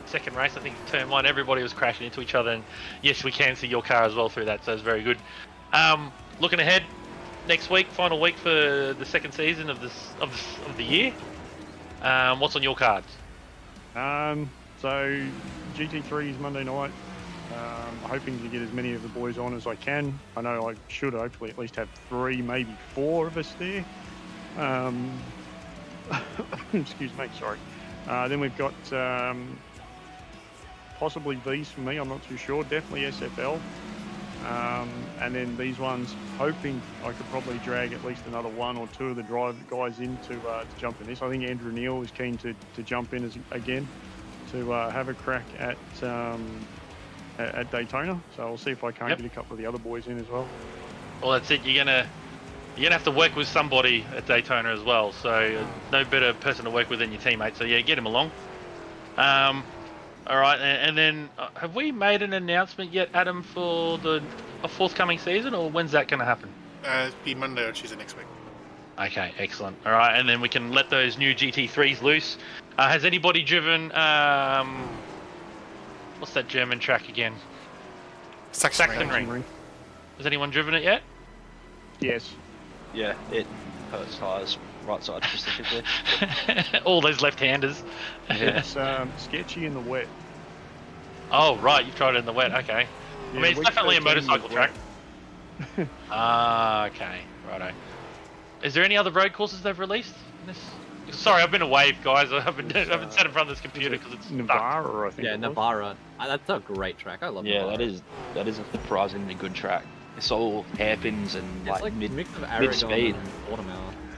second race. I think turn 1, everybody was crashing into each other, and yes, we can see your car as well through that, so it's very good. Looking ahead, next week, final week for the second season of the year. What's on your cards? So GT3 is Monday night. Hoping to get as many of the boys on as I can. I know I should hopefully at least have 3, maybe 4 of us there. Excuse me, sorry. Then we've got possibly V's for me, I'm not too sure. Definitely SFL. And then these ones, hoping I could probably drag at least another 1 or 2 of the drive guys in to jump in this. I think Andrew Neal is keen to jump in again to have a crack at Daytona. So I'll see if I can't get a couple of the other boys in as well. Well, that's it. You're gonna have to work with somebody at Daytona as well. So no better person to work with than your teammate. So yeah, get him along. All right, and then have we made an announcement yet, Adam, for a forthcoming season, or when's that going to happen? It'll be Monday or Tuesday next week. Okay, excellent. All right, and then we can let those new GT3s loose. Has anybody driven, what's that German track again? Sachsenring. Has anyone driven it yet? Yes. Yeah, it hurts tires, right side specifically. All those left-handers. Yeah. It's sketchy in the wet. Oh, right, you've tried it in the wet, okay. Yeah, I mean, it's definitely a motorcycle track. Okay, righto. Is there any other road courses they've released in this Sorry, I've been away, guys. I've been sat in front of this computer because it's stuck. Navarra, I think. Yeah, it was. Navarra. That's a great track. I love Yeah, Navarra. that is a surprisingly good track. It's all hairpins and It's like mid mix of mid Aragon speed. and Autumn.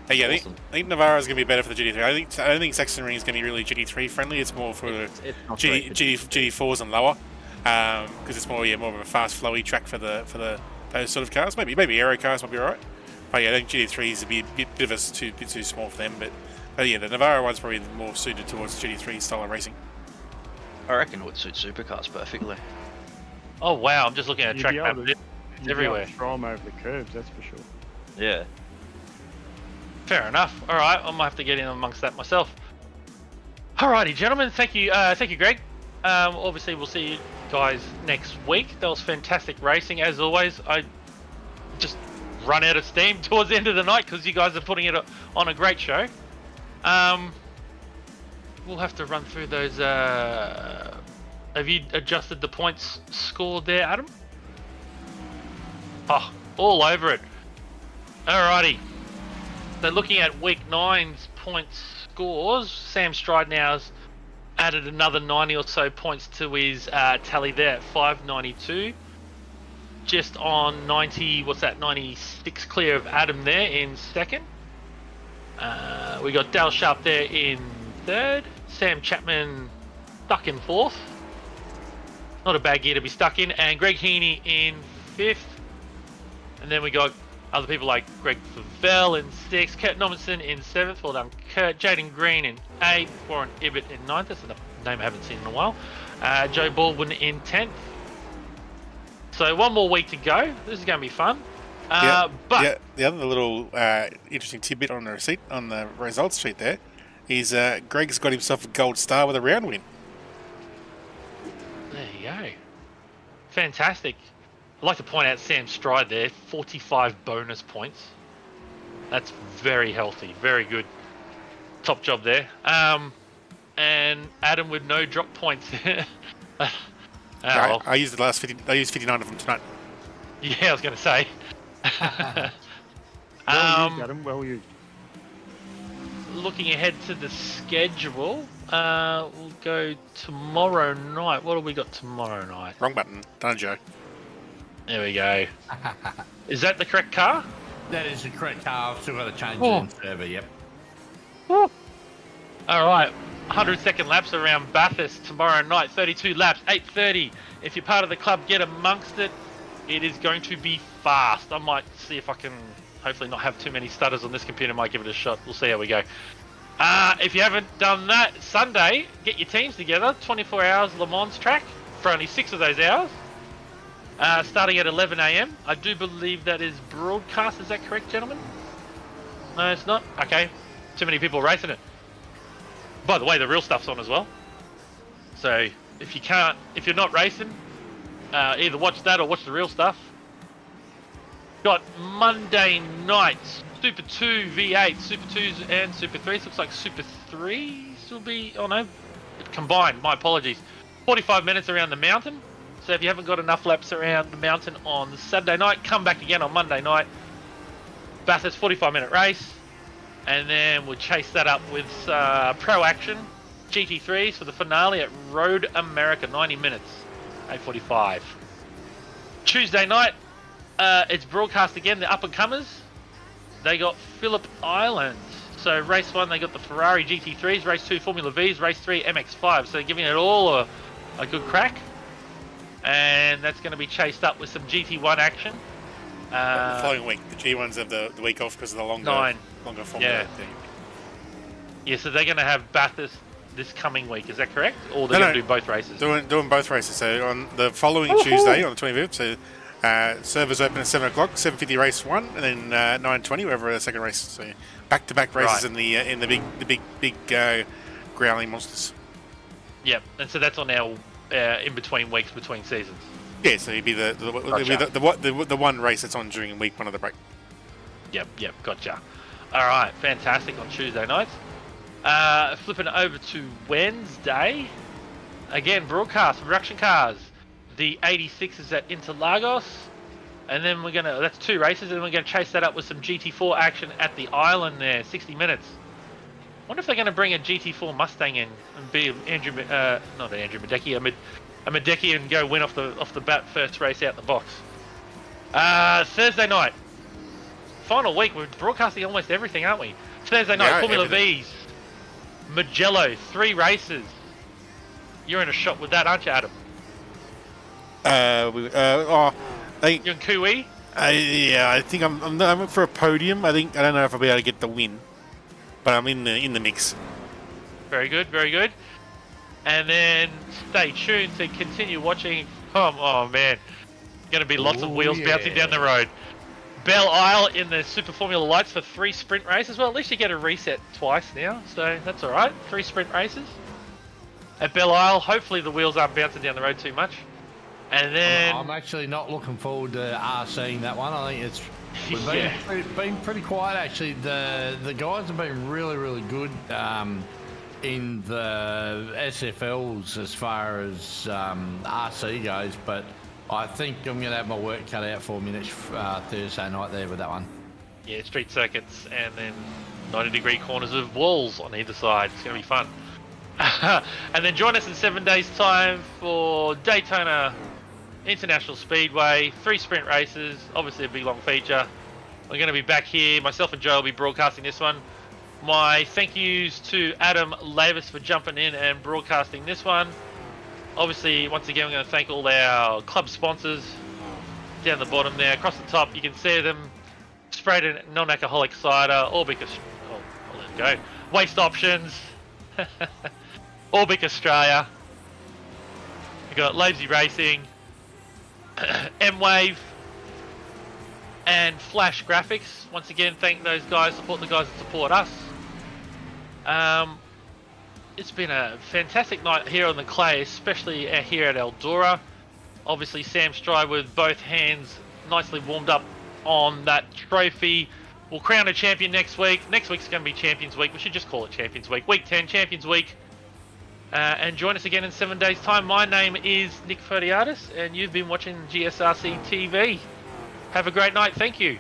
Hey, yeah, Awesome. I think Navarra is going to be better for the GT3. I don't think Saxon Ring is going to be really GT3 friendly. It's more for It's not great for GT4s and lower, because it's more of a fast, flowy track for those sort of cars. Maybe aero cars might be alright. But yeah, I think GT3s would be a bit too small for them. But yeah, the Navarra one's probably more suited towards GT3 style of racing. I reckon it would suit supercars perfectly. Oh wow, I'm just looking at a You'd track be map. able to- It's You'd be able everywhere. to throw 'em over the curbs, that's for sure. Yeah. Fair enough. All right, I might have to get in amongst that myself. Alrighty, gentlemen. Thank you, Greg. Obviously, we'll see you guys next week. That was fantastic racing, as always. I just run out of steam towards the end of the night because you guys are putting it on a great show. We'll have to run through those. Have you adjusted the points scored there, Adam? Oh, all over it. Alrighty. So looking at week 9's points scores, Sam Stride now's added another 90 or so points to his tally there at 592. Just on 90, 96 clear of Adam there in second. We got Dale Sharp there in third. Sam Chapman stuck in fourth. Not a bad gear to be stuck in. And Greg Heaney in fifth. And then we got other people like Greg Favell in sixth. Kurt Nominson in seventh. Well done, Kurt. Jaden Green in eighth. Warren Ibbett in ninth. That's a name I haven't seen in a while. Joe Baldwin in 10th. So one more week to go. This is going to be fun. But the other little interesting tidbit on the results sheet there is Greg's got himself a gold star with a round win. there you go. Fantastic. I'd like to point out Sam Stride there, 45 bonus points. That's very healthy, very good. Top job there. And Adam with no drop points. Well. I used the last 50. I used 59 of them tonight. Yeah, I was going to say. Well used. Looking ahead to the schedule, we'll go tomorrow night. What have we got tomorrow night? Wrong button. Done, Joe. There we go. Is that the correct car? That is the correct car. I've still got to change it in server, yep. All right, 100-second laps around Bathurst tomorrow night. 32 laps, 8:30. If you're part of the club, get amongst it. It is going to be fast. I might see if I can hopefully not have too many stutters on this computer. Might give it a shot. We'll see how we go. If you haven't done that, Sunday, get your teams together. 24 hours Le Mans track for only 6 of those hours. Starting at 11 a.m. I do believe that is broadcast. Is that correct, gentlemen? No, it's not. Okay, too many people racing it. By the way, the real stuff's on as well. So if you're not racing, either watch that or watch the real stuff. Got Monday nights, Super 2 V8, Super 2s and Super 3s. Looks like Super 3s will be, oh no, combined, my apologies. 45 minutes around the mountain. So if you haven't got enough laps around the mountain on Saturday night, come back again on Monday night. Bathurst 45-minute race. And then we'll chase that up with Pro Action GT3s for the finale at Road America, 90 minutes, 8:45. Tuesday night, it's broadcast again, the up-and-comers. They got Phillip Island. So race 1, they got the Ferrari GT3s, race 2, Formula Vs, race 3, MX-5. So giving it all a good crack. And that's going to be chased up with some GT1 action. The following week, the G1s have the week off because of the longer Formula thing. Yeah, so they're going to have Bathurst this coming week. Is that correct? Or they're going to do both races? Doing both races. So on the following Tuesday, on the 25th, so servers open at 7 o'clock, 7:50 race 1, and then 9:20 wherever the second race. So back-to-back races in the big growling monsters. Yep, and so that's on our in between weeks, between seasons. Yeah, so it'd be the one race that's on during week 1 of the break. Yep, gotcha. All right, fantastic on Tuesday nights. Flipping over to Wednesday, again broadcast production cars. The 86 is at Interlagos, and then that's 2 races, and we're gonna chase that up with some GT4 action at the island there, 60 minutes. Wonder if they're going to bring a GT4 Mustang in and be not an Andrew Madecki, a Madecki and go win off the bat first race out the box. Thursday night, final week. We're broadcasting almost everything, aren't we? Thursday night, Formula everything. V's, Mugello, 3 races. You're in a shot with that, aren't you, Adam? I think. You're in Kui? Yeah, I think I'm for a podium. I don't know if I'll be able to get the win, but I'm in the mix. Very good, very good. And then stay tuned to continue watching. Oh man, going to be lots of wheels bouncing down the road. Belle Isle in the Super Formula Lights for 3 sprint races. Well, at least you get a reset twice now, so that's all right. 3 sprint races at Belle Isle. Hopefully the wheels aren't bouncing down the road too much. And then I'm actually not looking forward to RCing that one. I think we've been pretty quiet actually. The guys have been really good in the SFLs as far as RC goes, but I think I'm going to have my work cut out for me next Thursday night there with that one. Yeah, street circuits and then 90-degree corners of walls on either side. It's going to be fun. And then join us in 7 days' time for Daytona International Speedway, 3 sprint races, obviously a big long feature. We're going to be back here. Myself and Joe will be broadcasting this one. My thank yous to Adam Lavis for jumping in and broadcasting this one. Obviously, once again, we're going to thank all our club sponsors down the bottom there. Across the top, you can see them. Sprayed in non-alcoholic cider, Orbic, I'll let it go. Waste Options, Orbic Australia. We've got Lazy Racing, M-Wave, and Flash Graphics. Once again, thank those guys, support the guys that support us. It's been a fantastic night here on the clay, especially here at Eldora. Obviously, Sam Stride with both hands nicely warmed up on that trophy. We'll crown a champion next week. Next week's going to be Champions Week. We should just call it Champions Week. Week 10, Champions Week. And join us again in 7 days' time. My name is Nick Ferdiadis, and you've been watching GSRC TV. Have a great night. Thank you.